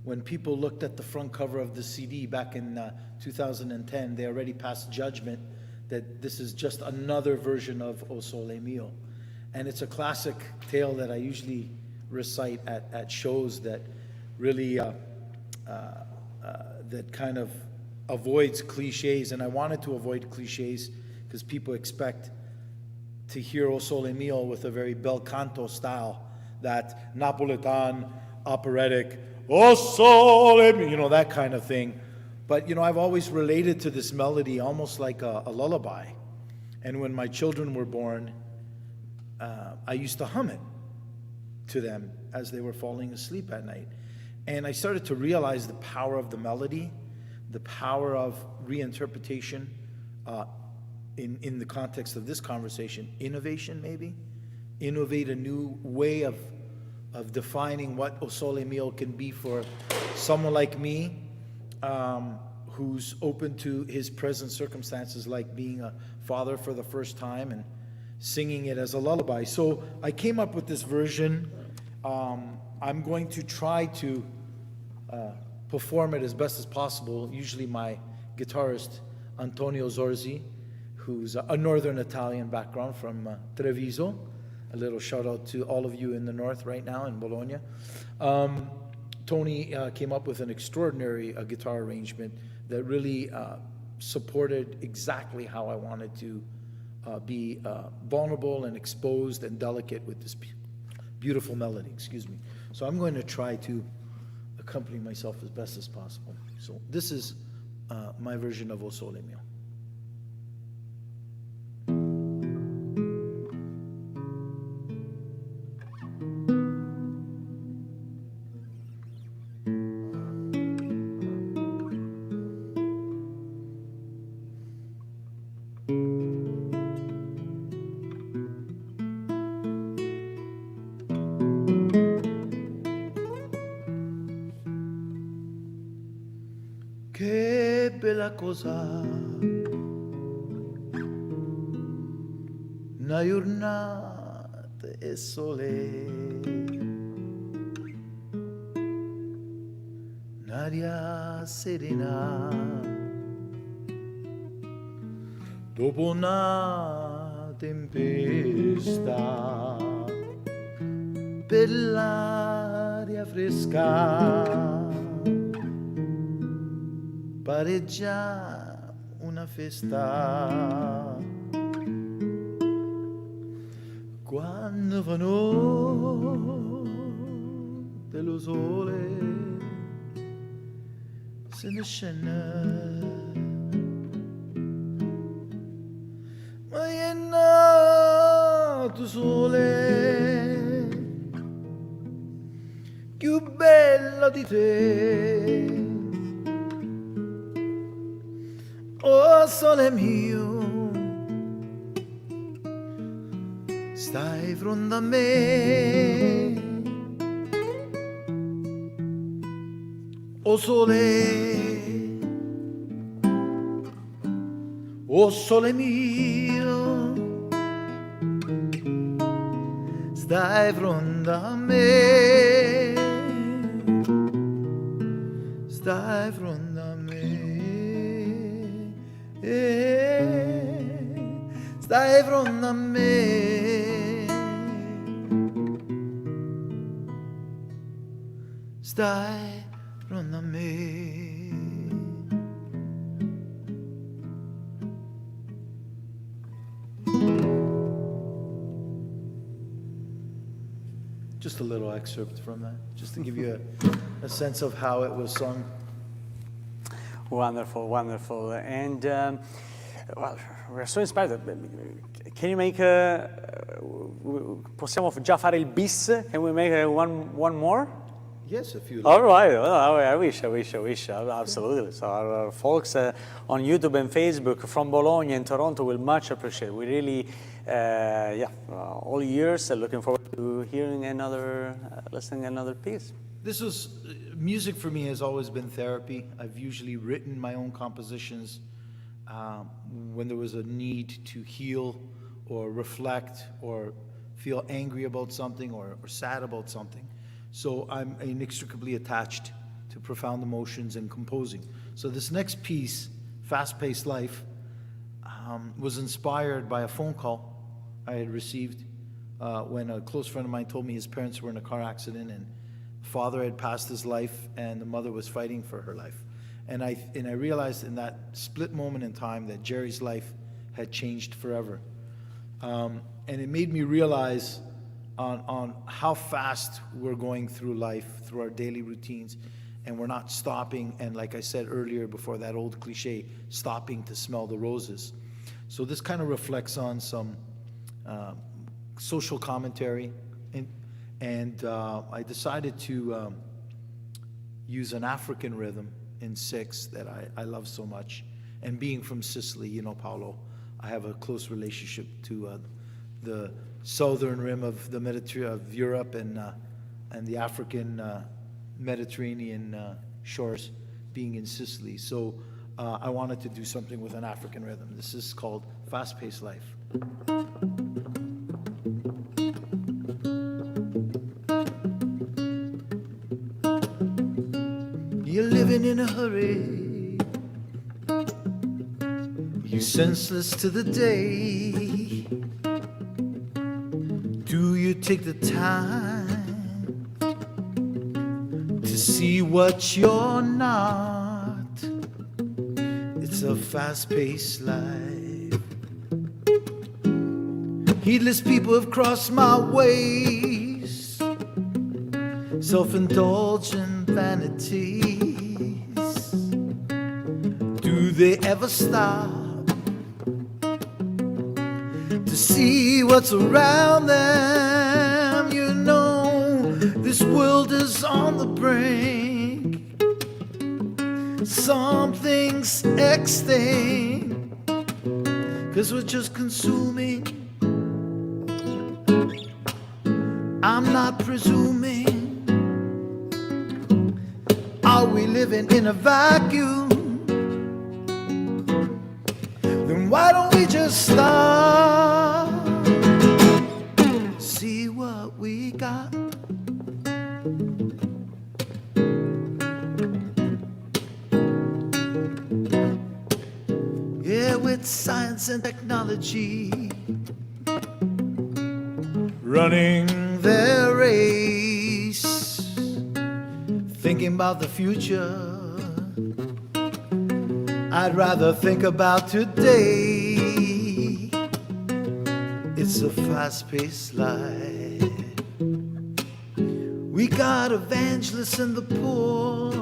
Speaker 9: when people looked at the front cover of the CD back in 2010, they already passed judgment that this is just another version of O Sole Mio. And it's a classic tale that I usually recite at shows that really, that kind of avoids cliches. And I wanted to avoid cliches because people expect to hear O Sole Mio with a very bel canto style, that Napolitan, operatic, O Sole Mio, you know, that kind of thing. But, you know, I've always related to this melody almost like a lullaby. And when my children were born, I used to hum it to them as they were falling asleep at night. And I started to realize the power of the melody, the power of reinterpretation in the context of this conversation. Innovation, maybe? Innovate a new way of defining what O Sole Mio can be for someone like me, who's open to his present circumstances, like being a father for the first time and singing it as a lullaby. So I came up with this version. I'm going to try to perform it as best as possible. Usually my guitarist, Antonio Zorzi, who's a northern Italian background from Treviso. A little shout out to all of you in the north right now in Bologna. Tony came up with an extraordinary guitar arrangement that really supported exactly how I wanted to be vulnerable and exposed and delicate with this beautiful melody, excuse me. So I'm going to try to accompany myself as best as possible. So this is my version of O Sole Mio. Che bella cosa, una giornata e sole, un'aria serena, dopo una tempesta, per l'aria fresca. Pare già una festa quando fa notte lo sole se ne scende, ma è nato sole più bello di te. O Sole Mio, stai fronte a me. O Sole, o Sole Mio, stai fronte a me. Stai fronte a me. Stai fronte a me, stai fronte a me. Just a little excerpt from that, just to give you a sense of how it was sung.
Speaker 1: Wonderful, wonderful. And well, we're so inspired. Can you make possiamo già fare il bis? Can we make one more?
Speaker 9: Yes, if you like.
Speaker 1: All right. Well, I wish. Absolutely. So our folks on YouTube and Facebook from Bologna and Toronto will much appreciate. We really, all years looking forward to hearing listening another piece.
Speaker 9: music for me has always been therapy. I've usually written my own compositions when there was a need to heal or reflect or feel angry about something or sad about something. So I'm inextricably attached to profound emotions and composing. So this next piece, Fast-Paced Life, was inspired by a phone call I had received when a close friend of mine told me his parents were in a car accident and father had passed his life and the mother was fighting for her life. And I realized in that split moment in time that Jerry's life had changed forever. And it made me realize on how fast we're going through life, through our daily routines, and we're not stopping, and like I said earlier before, that old cliche, stopping to smell the roses. So this kind of reflects on some social commentary, and I decided to use an African rhythm in 6 that I love so much. And being from Sicily, you know, Paolo, I have a close relationship to the southern rim of the Mediterranean, of Europe, and the African Mediterranean shores, being in Sicily. So I wanted to do something with an African rhythm. This is called Fast-Paced Life. You're living in a hurry, you're senseless to the day. Do you take the time to see what you're not? It's a fast-paced life. Heedless people have crossed my ways, self-indulgent vanities. Do they ever stop to see what's around them? You know, this world is on the brink. Something's extinct, 'cause we're just consuming. I'm not presuming. Are we living in a vacuum? Then why don't we just stop, see what we got? Yeah, with science and technology running their race, thinking about the future, I'd rather think about today. It's a fast-paced life. We got evangelists and the poor,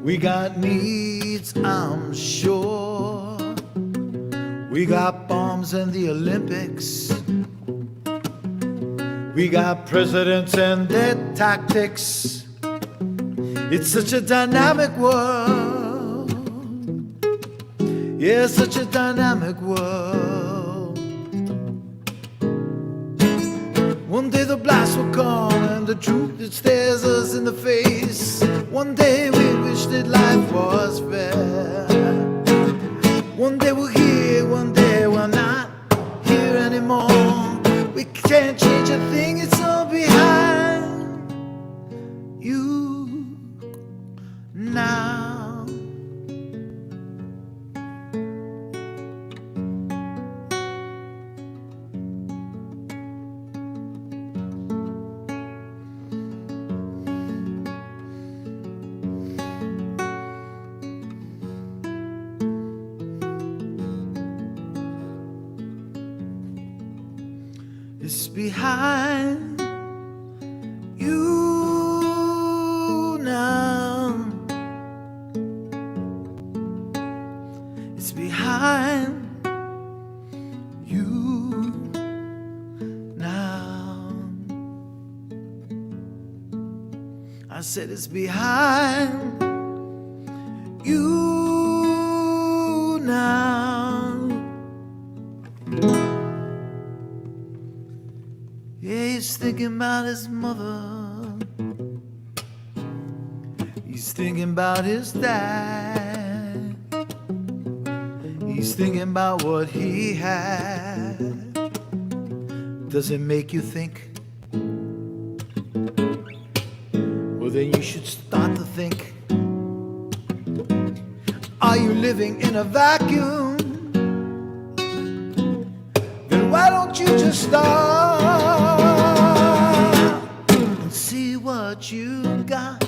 Speaker 9: we got needs, I'm sure. We got bombs and the Olympics, we got presidents and their tactics. It's such a dynamic world. Yeah, such a dynamic world. One day the blast will come and the truth that stares us in the face. One day we wish that life was fair. One day we're here, one day we're not here anymore. We can't change a thing, it's all behind you now. It's behind you now. It's behind you now. I said it's behind you now. Yeah, he's thinking about his mother. thinking about his dad. He's thinking about what he had. Does it make you think? Well, then you should start to think. Are you living in a vacuum? Then why don't you just start and see what you got?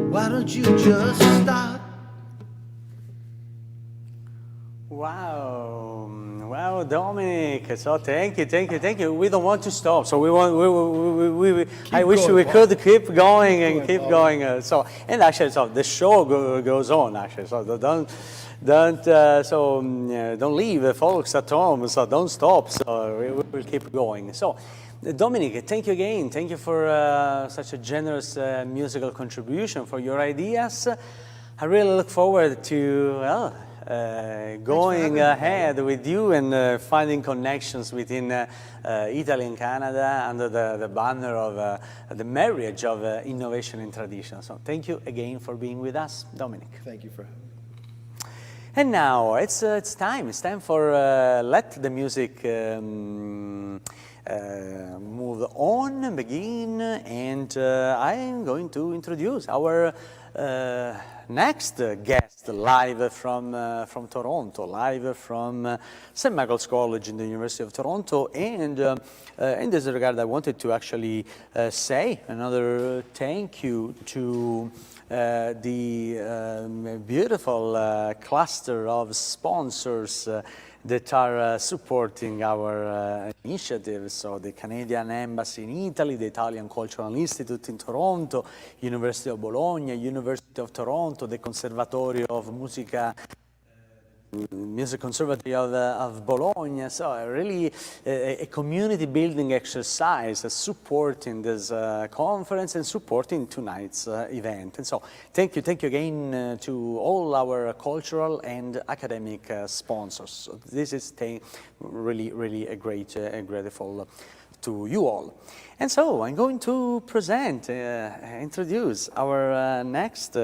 Speaker 9: Why don't you just start?
Speaker 1: Wow, wow, Dominic. So thank you. We don't want to stop. So we want. I wish we could keep going and keep going. And actually, so the show goes on. Actually, so don't leave, folks at home. So don't stop. So we will keep going. So. Dominic, thank you again. Thank you for such a generous musical contribution, for your ideas. I really look forward to going ahead with you and finding connections within Italy and Canada under the banner of the marriage of innovation and tradition. So thank you again for being with us, Dominic.
Speaker 9: Thank you for having me.
Speaker 1: And now it's time for let the music move on, begin, and I'm going to introduce our next guest live from Toronto, live from St. Michael's College in the University of Toronto. And in this regard, I wanted to actually say another thank you to the beautiful cluster of sponsors that are supporting our initiatives. So the Canadian Embassy in Italy, the Italian Cultural Institute in Toronto, University of Bologna, University of Toronto, the Conservatorio of Musica, Music Conservatory of Bologna. So really a community building exercise supporting this conference and supporting tonight's event. And so thank you again to all our cultural and academic sponsors. So this is really a grateful to you all. And so I'm going to introduce our next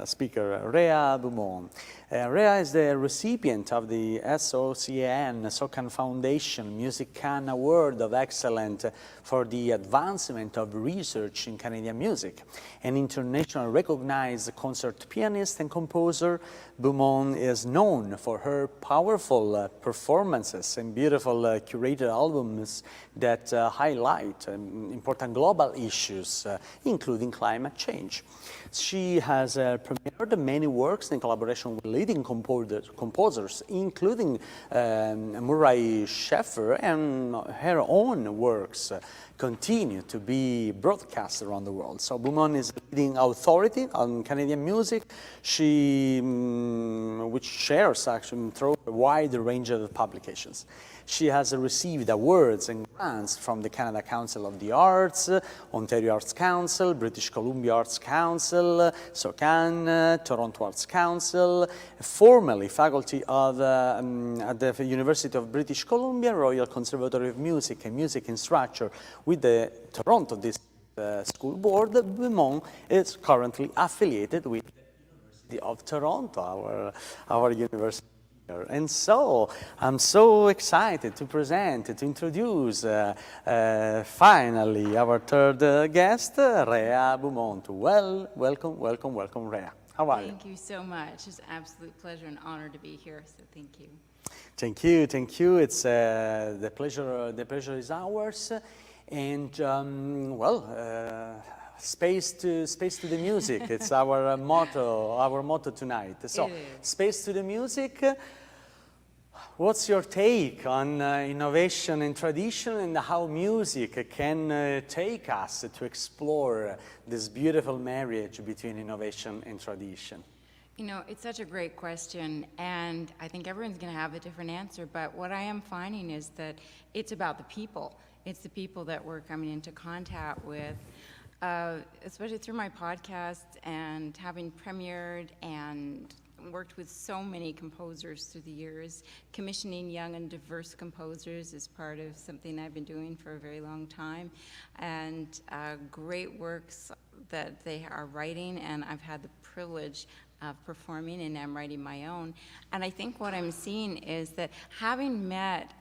Speaker 1: speaker, Rhea Beaumont. Rhea is the recipient of the SOCAN Foundation Music Can Award of Excellence for the advancement of research in Canadian music. An internationally recognized concert pianist and composer, Beaumont is known for her powerful performances and beautiful curated albums that highlight important global issues, including climate change. She has premiered many works in collaboration with leading composers, including Murray Schafer, and her own works continue to be broadcast around the world. So Beaumont is a leading authority on Canadian music, which shares actually through a wide range of publications. She has received awards and grants from the Canada Council of the Arts, Ontario Arts Council, British Columbia Arts Council, SOCAN, Toronto Arts Council, formerly faculty of, at the University of British Columbia, Royal Conservatory of Music and Music Instructor with the Toronto District School Board. Beaumont is currently affiliated with the University of Toronto, our university. And so, I'm so excited to introduce finally our third guest, Rhea Beaumont. Well, welcome, Rhea. How are you?
Speaker 10: Thank you so much. It's an absolute pleasure and honor to be here, so thank you.
Speaker 1: Thank you. It's the pleasure is ours. And space to the music. It's our motto tonight. So, space to the music. What's your take on innovation and tradition, and how music can take us to explore this beautiful marriage between innovation and tradition?
Speaker 10: You know, it's such a great question, and I think everyone's going to have a different answer, but what I am finding is that it's about the people. It's the people that we're coming into contact with, especially through my podcast and having premiered and worked with so many composers through the years. Commissioning young and diverse composers is part of something I've been doing for a very long time. And great works that they are writing, and I've had the privilege of performing, and I'm writing my own. And I think what I'm seeing is that having met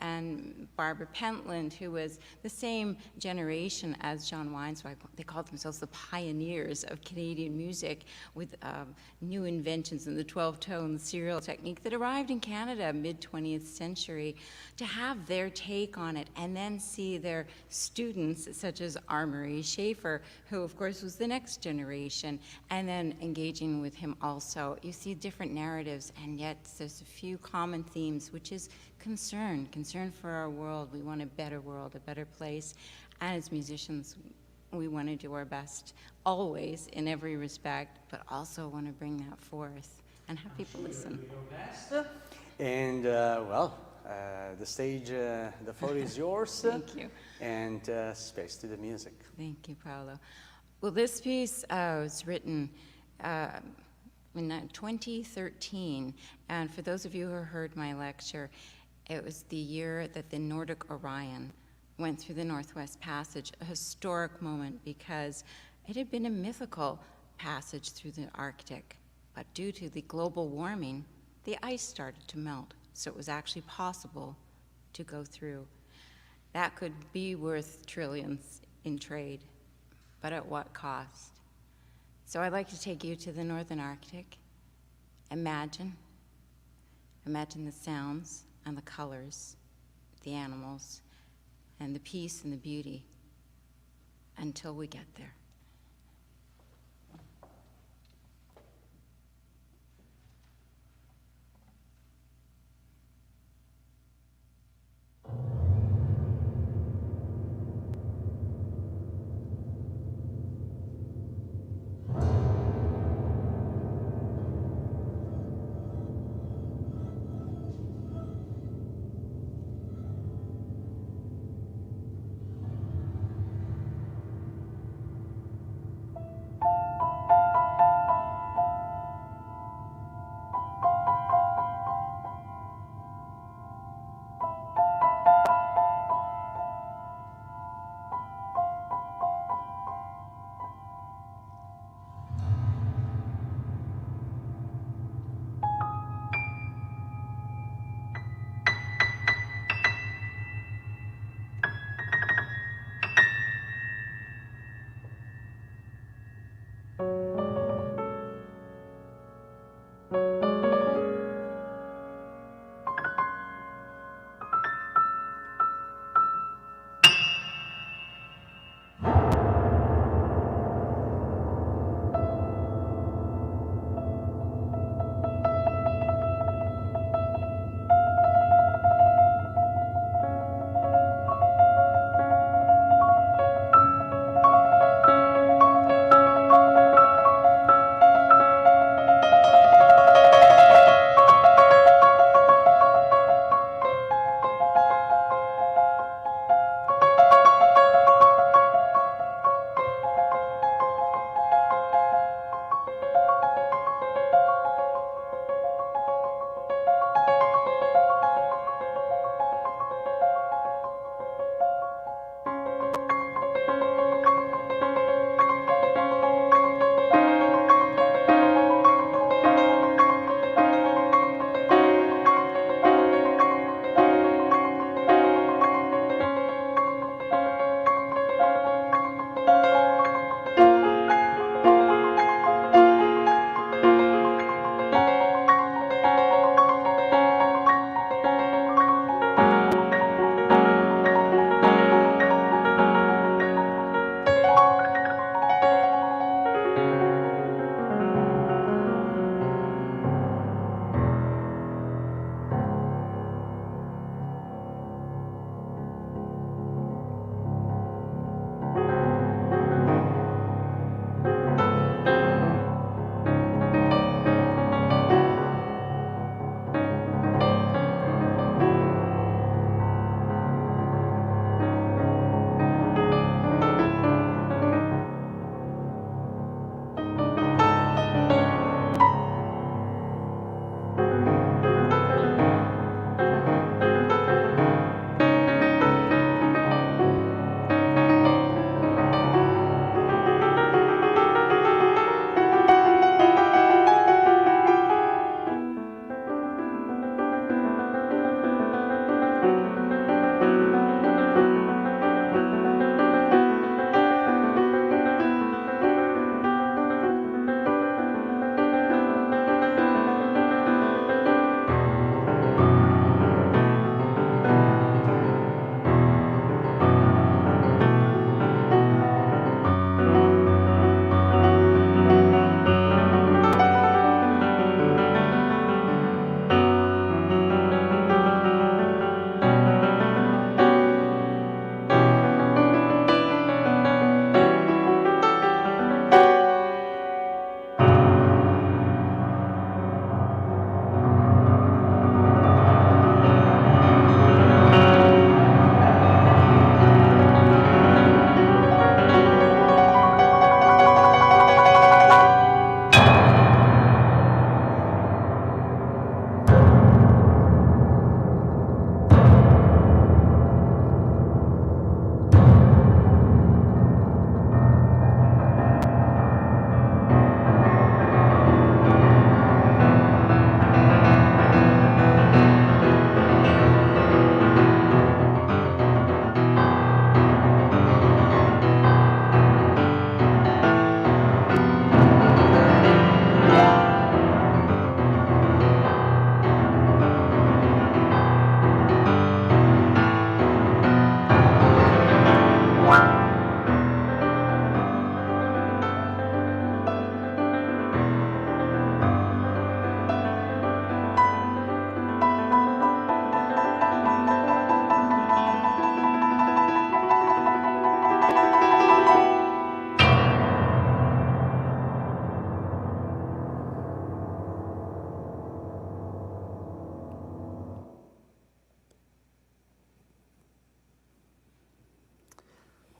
Speaker 10: Barbara Pentland, who was the same generation as John Weinswag, they called themselves the pioneers of Canadian music with new inventions in the 12-tone serial technique that arrived in Canada mid-20th century, to have their take on it and then see their students such as Marie Schaefer, who of course was the next generation, and then engaging with him also. You see different narratives, and yet there's a few common themes, which is concern for our world. We want a better world, a better place. And as musicians, we want to do our best, always, in every respect, but also want to bring that forth and have people listen.
Speaker 1: And, the stage, the floor is yours.
Speaker 10: Thank you.
Speaker 1: And space to the music.
Speaker 10: Thank you, Paolo. Well, this piece was written in 2013, and for those of you who heard my lecture, it was the year that the Nordic Orion went through the Northwest Passage, a historic moment because it had been a mythical passage through the Arctic, but due to the global warming, the ice started to melt, so it was actually possible to go through. That could be worth trillions in trade, but at what cost? So I'd like to take you to the Northern Arctic. Imagine the sounds and the colors, the animals, and the peace and the beauty until we get there.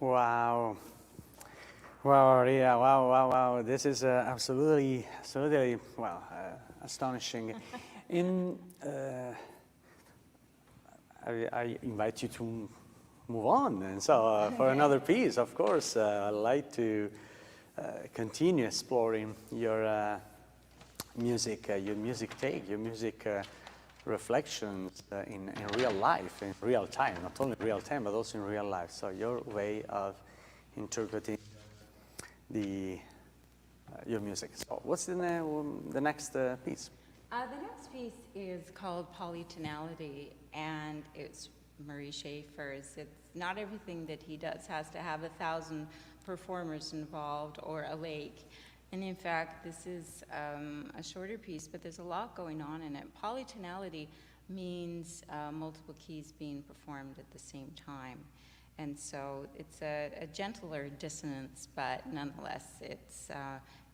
Speaker 1: Wow. Wow, Ria, wow. This is absolutely, well, astonishing. I invite you to move on. And so for another piece, of course, I'd like to continue exploring your music take, your music reflections in real life, in real time, not only real time, but also in real life. So your way of interpreting your music. So what's the next piece?
Speaker 10: The next piece is called Polytonality, and it's Murray Schafer's. It's not everything that he does has to have 1,000 performers involved or a lake. And in fact, this is a shorter piece, but there's a lot going on in it. Polytonality means multiple keys being performed at the same time. And so it's a gentler dissonance, but nonetheless, it's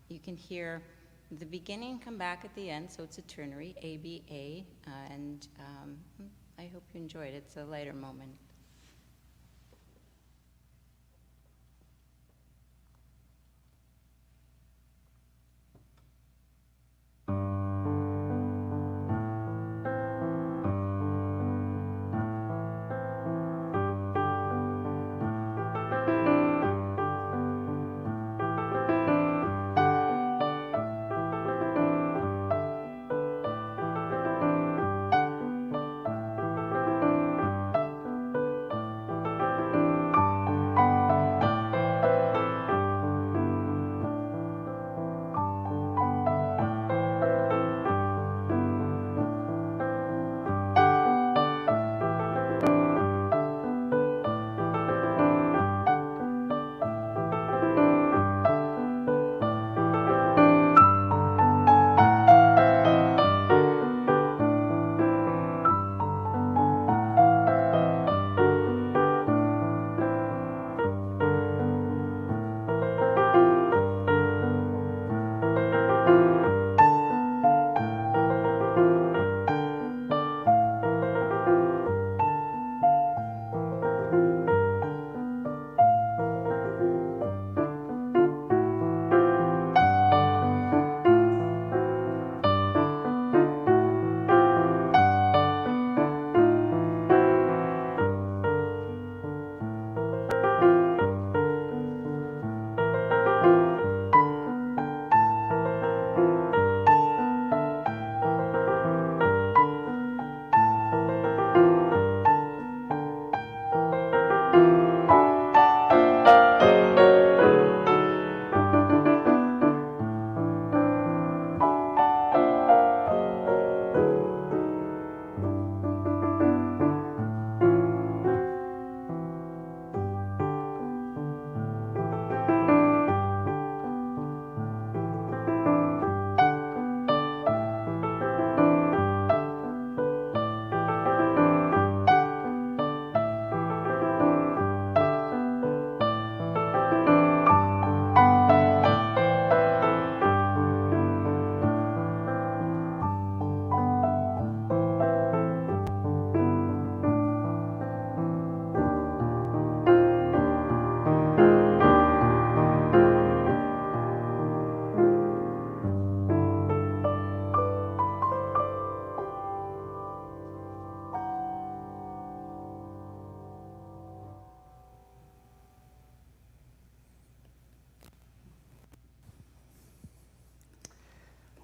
Speaker 10: you can hear the beginning come back at the end, so it's a ternary, A, B, A, and I hope you enjoyed it. It's a lighter moment.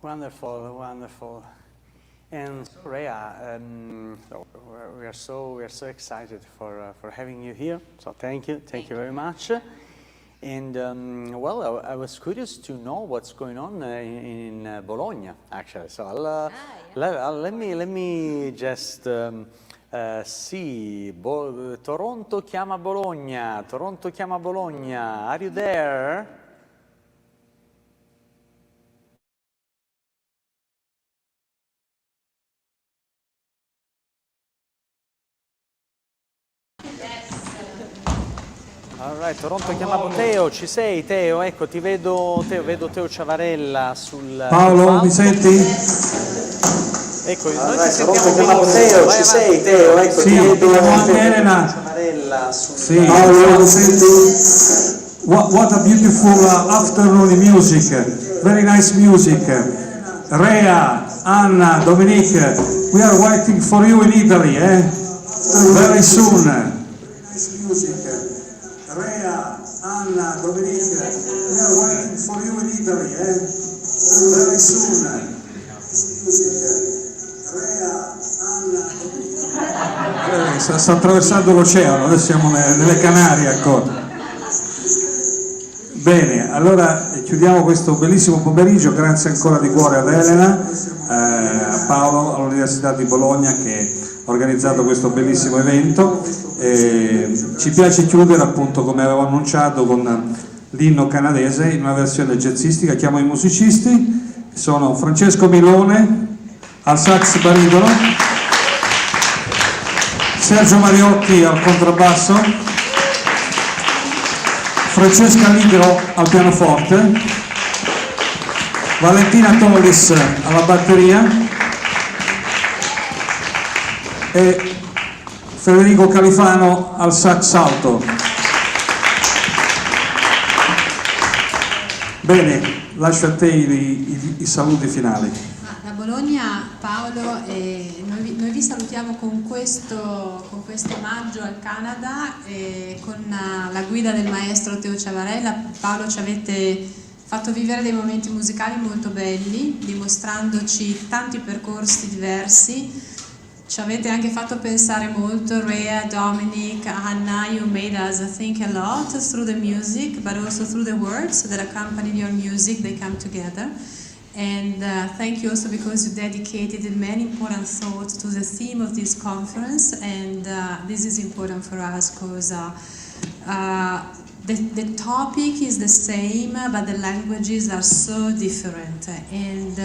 Speaker 1: Wonderful. And so, Rhea, so we are so excited for having you here. So thank you very much. And well, I was curious to know what's going on in Bologna, actually. So let me just see. Toronto chiama Bologna. Toronto chiama Bologna. Are you there? All right, Toronto chiama Teo, ci sei Teo? Ecco, ti vedo Teo Ciavarella sul
Speaker 2: Paolo,
Speaker 1: palco.
Speaker 2: mi senti?
Speaker 1: Ecco, noi ti sentiamo benissimo.
Speaker 2: Teo, ci sei Teo? Ecco, sì, ti vedo Teo Ciavarella
Speaker 1: quella sul...
Speaker 2: Sì. What a beautiful afternoon music. Very nice music. Rea, Anna, Dominic, we are waiting for you in Italy, very soon. Nice music. Rea, Anna, Dominic, we are waiting for you in Italy, very soon. Rea, Anna, Dominic. Sta attraversando l'oceano, adesso siamo nelle Canarie ancora. Bene, allora chiudiamo questo bellissimo pomeriggio, grazie ancora di cuore ad Elena, a Paolo, all'Università di Bologna che ha organizzato questo bellissimo evento. Ci piace chiudere appunto, come avevo annunciato, con l'inno canadese in una versione jazzistica. Chiamo i musicisti, sono Francesco Milone al sax baritono, Sergio Mariotti al contrabbasso, Francesca Ligro al pianoforte, Valentina Tollis alla batteria e Federico Califano al sax alto. Bene, lascio a te i saluti finali.
Speaker 3: Da Bologna, Paolo, noi vi salutiamo con questo omaggio al Canada, con la guida del maestro Teo Ciavarella. Paolo, ci avete fatto vivere dei momenti musicali molto belli, dimostrandoci tanti percorsi diversi. Ci avete anche fatto pensare molto, Rea, Dominic, Anna, you made us think a lot through the music, but also through the words that accompany your music, they come together. And thank you also because you dedicated many important thoughts to the theme of this conference, and this is important for us because the topic is the same, but the languages are so different, and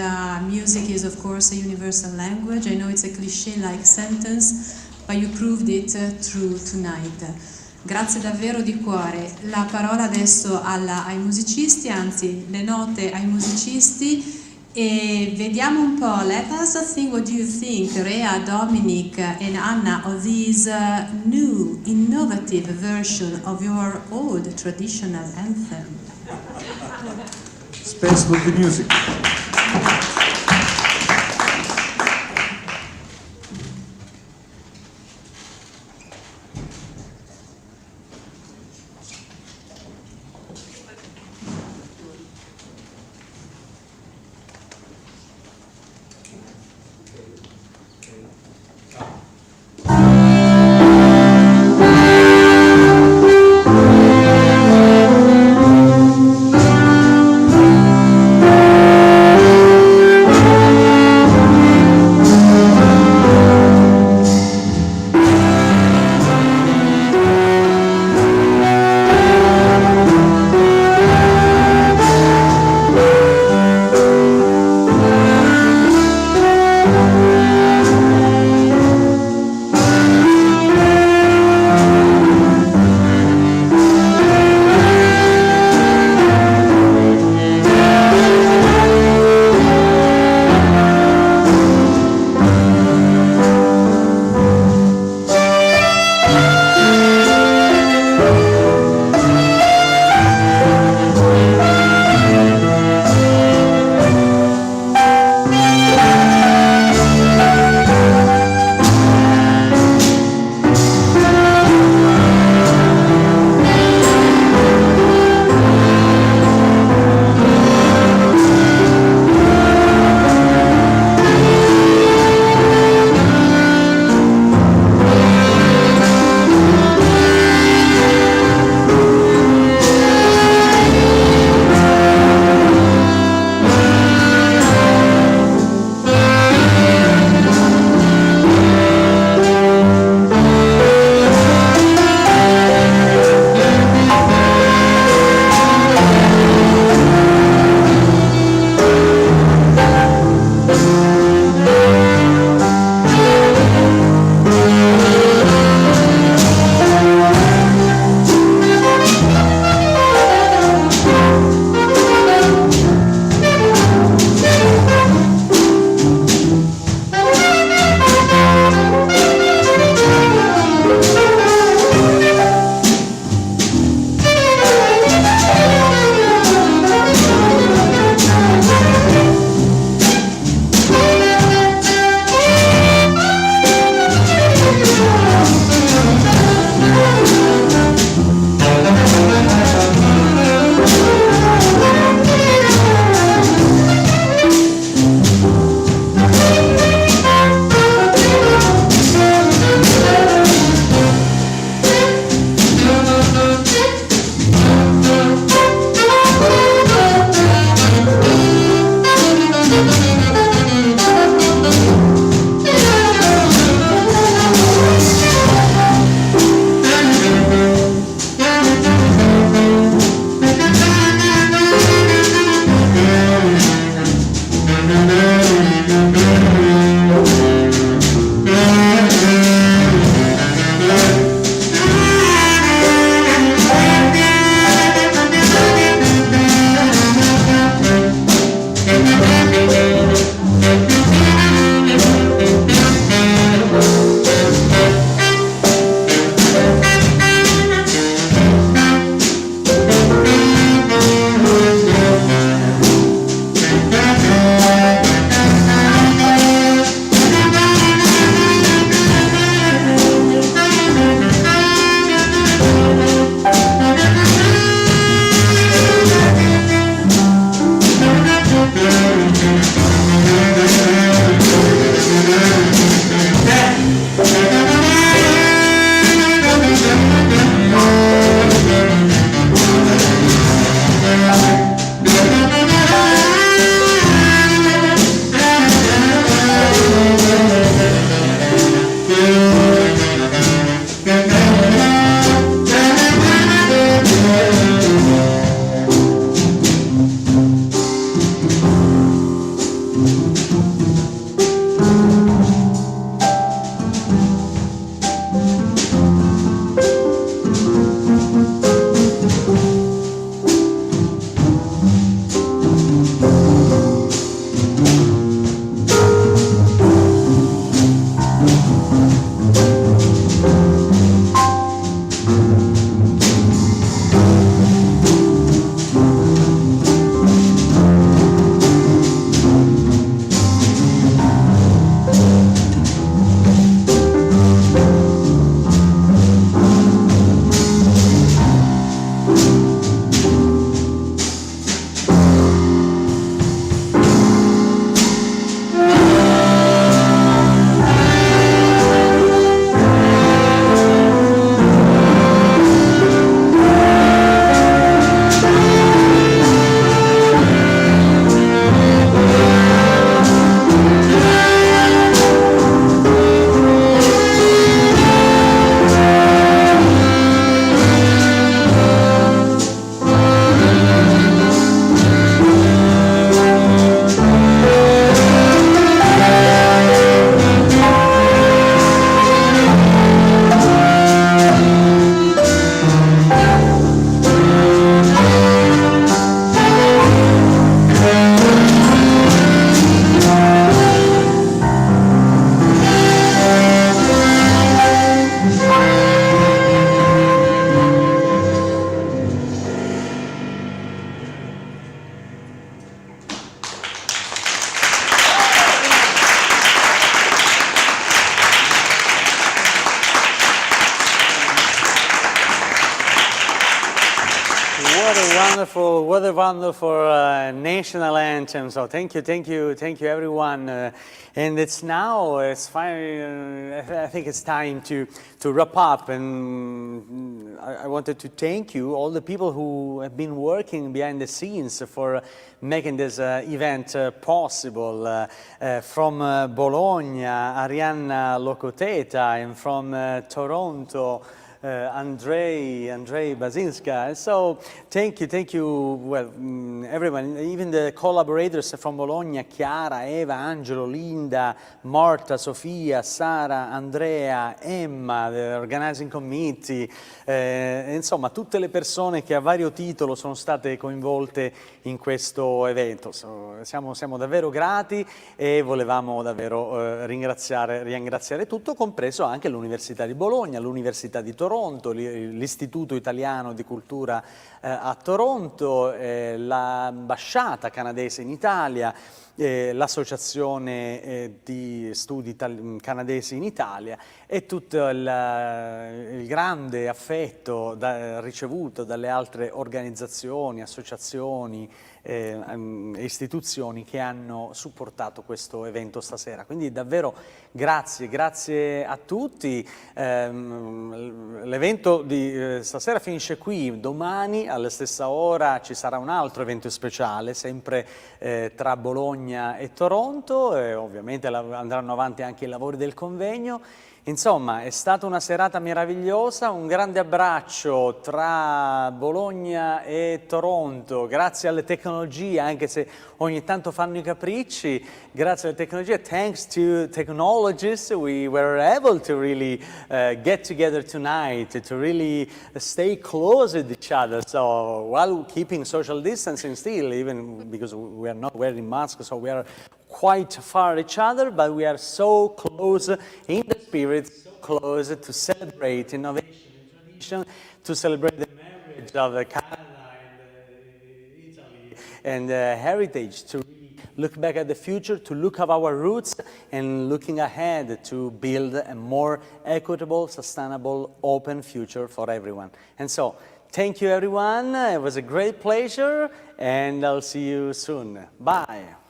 Speaker 3: music is of course a universal language. I know it's a cliché-like sentence, but you proved it true tonight. Grazie davvero di cuore. La parola adesso ai musicisti, anzi le note ai musicisti, e vediamo un po'. Let us think, what do you think, Rea, Dominic and Anna, of this new, innovative version of your old traditional anthem?
Speaker 2: Space with the music.
Speaker 1: what a wonderful national anthem. So thank you everyone. And it's now, it's fine. I think it's time to wrap up. And I wanted to thank you, all the people who have been working behind the scenes for making this event possible. From Bologna, Arianna Locoteta, and from Toronto, Andrei Basinska. So thank you, well, everyone, even the collaborators from Bologna, Chiara, Eva, Angelo, Linda, Marta, Sofia, Sara, Andrea, Emma, the organizing committee, insomma tutte le persone che a vario titolo sono state coinvolte in questo evento. Siamo davvero grati e volevamo davvero ringraziare tutto, compreso anche l'Università di Bologna, l'Università di Toronto, l'Istituto Italiano di Cultura a Toronto, l'ambasciata canadese in Italia, l'associazione di studi canadesi in Italia e tutto il grande affetto ricevuto dalle altre organizzazioni, associazioni e istituzioni che hanno supportato questo evento stasera. Quindi davvero grazie a tutti. L'evento di stasera finisce qui. Domani alla stessa ora ci sarà un altro evento speciale, sempre tra Bologna e Toronto, e ovviamente andranno avanti anche i lavori del convegno. Insomma, è stata una serata meravigliosa, un grande abbraccio tra Bologna e Toronto, grazie alle tecnologie, anche se ogni tanto fanno i capricci, grazie alle tecnologie, thanks to technologists, we were able to really get together tonight, to really stay close with each other, so while keeping social distancing still, even because we are not wearing masks, so we are quite far each other, but we are so close in the spirit, so close to celebrate innovation and tradition, to celebrate the marriage of Canada and Italy and heritage, to really look back at the future, to look at our roots, and looking ahead to build a more equitable, sustainable, open future for everyone. And so, thank you everyone, it was a great pleasure, and I'll see you soon. Bye.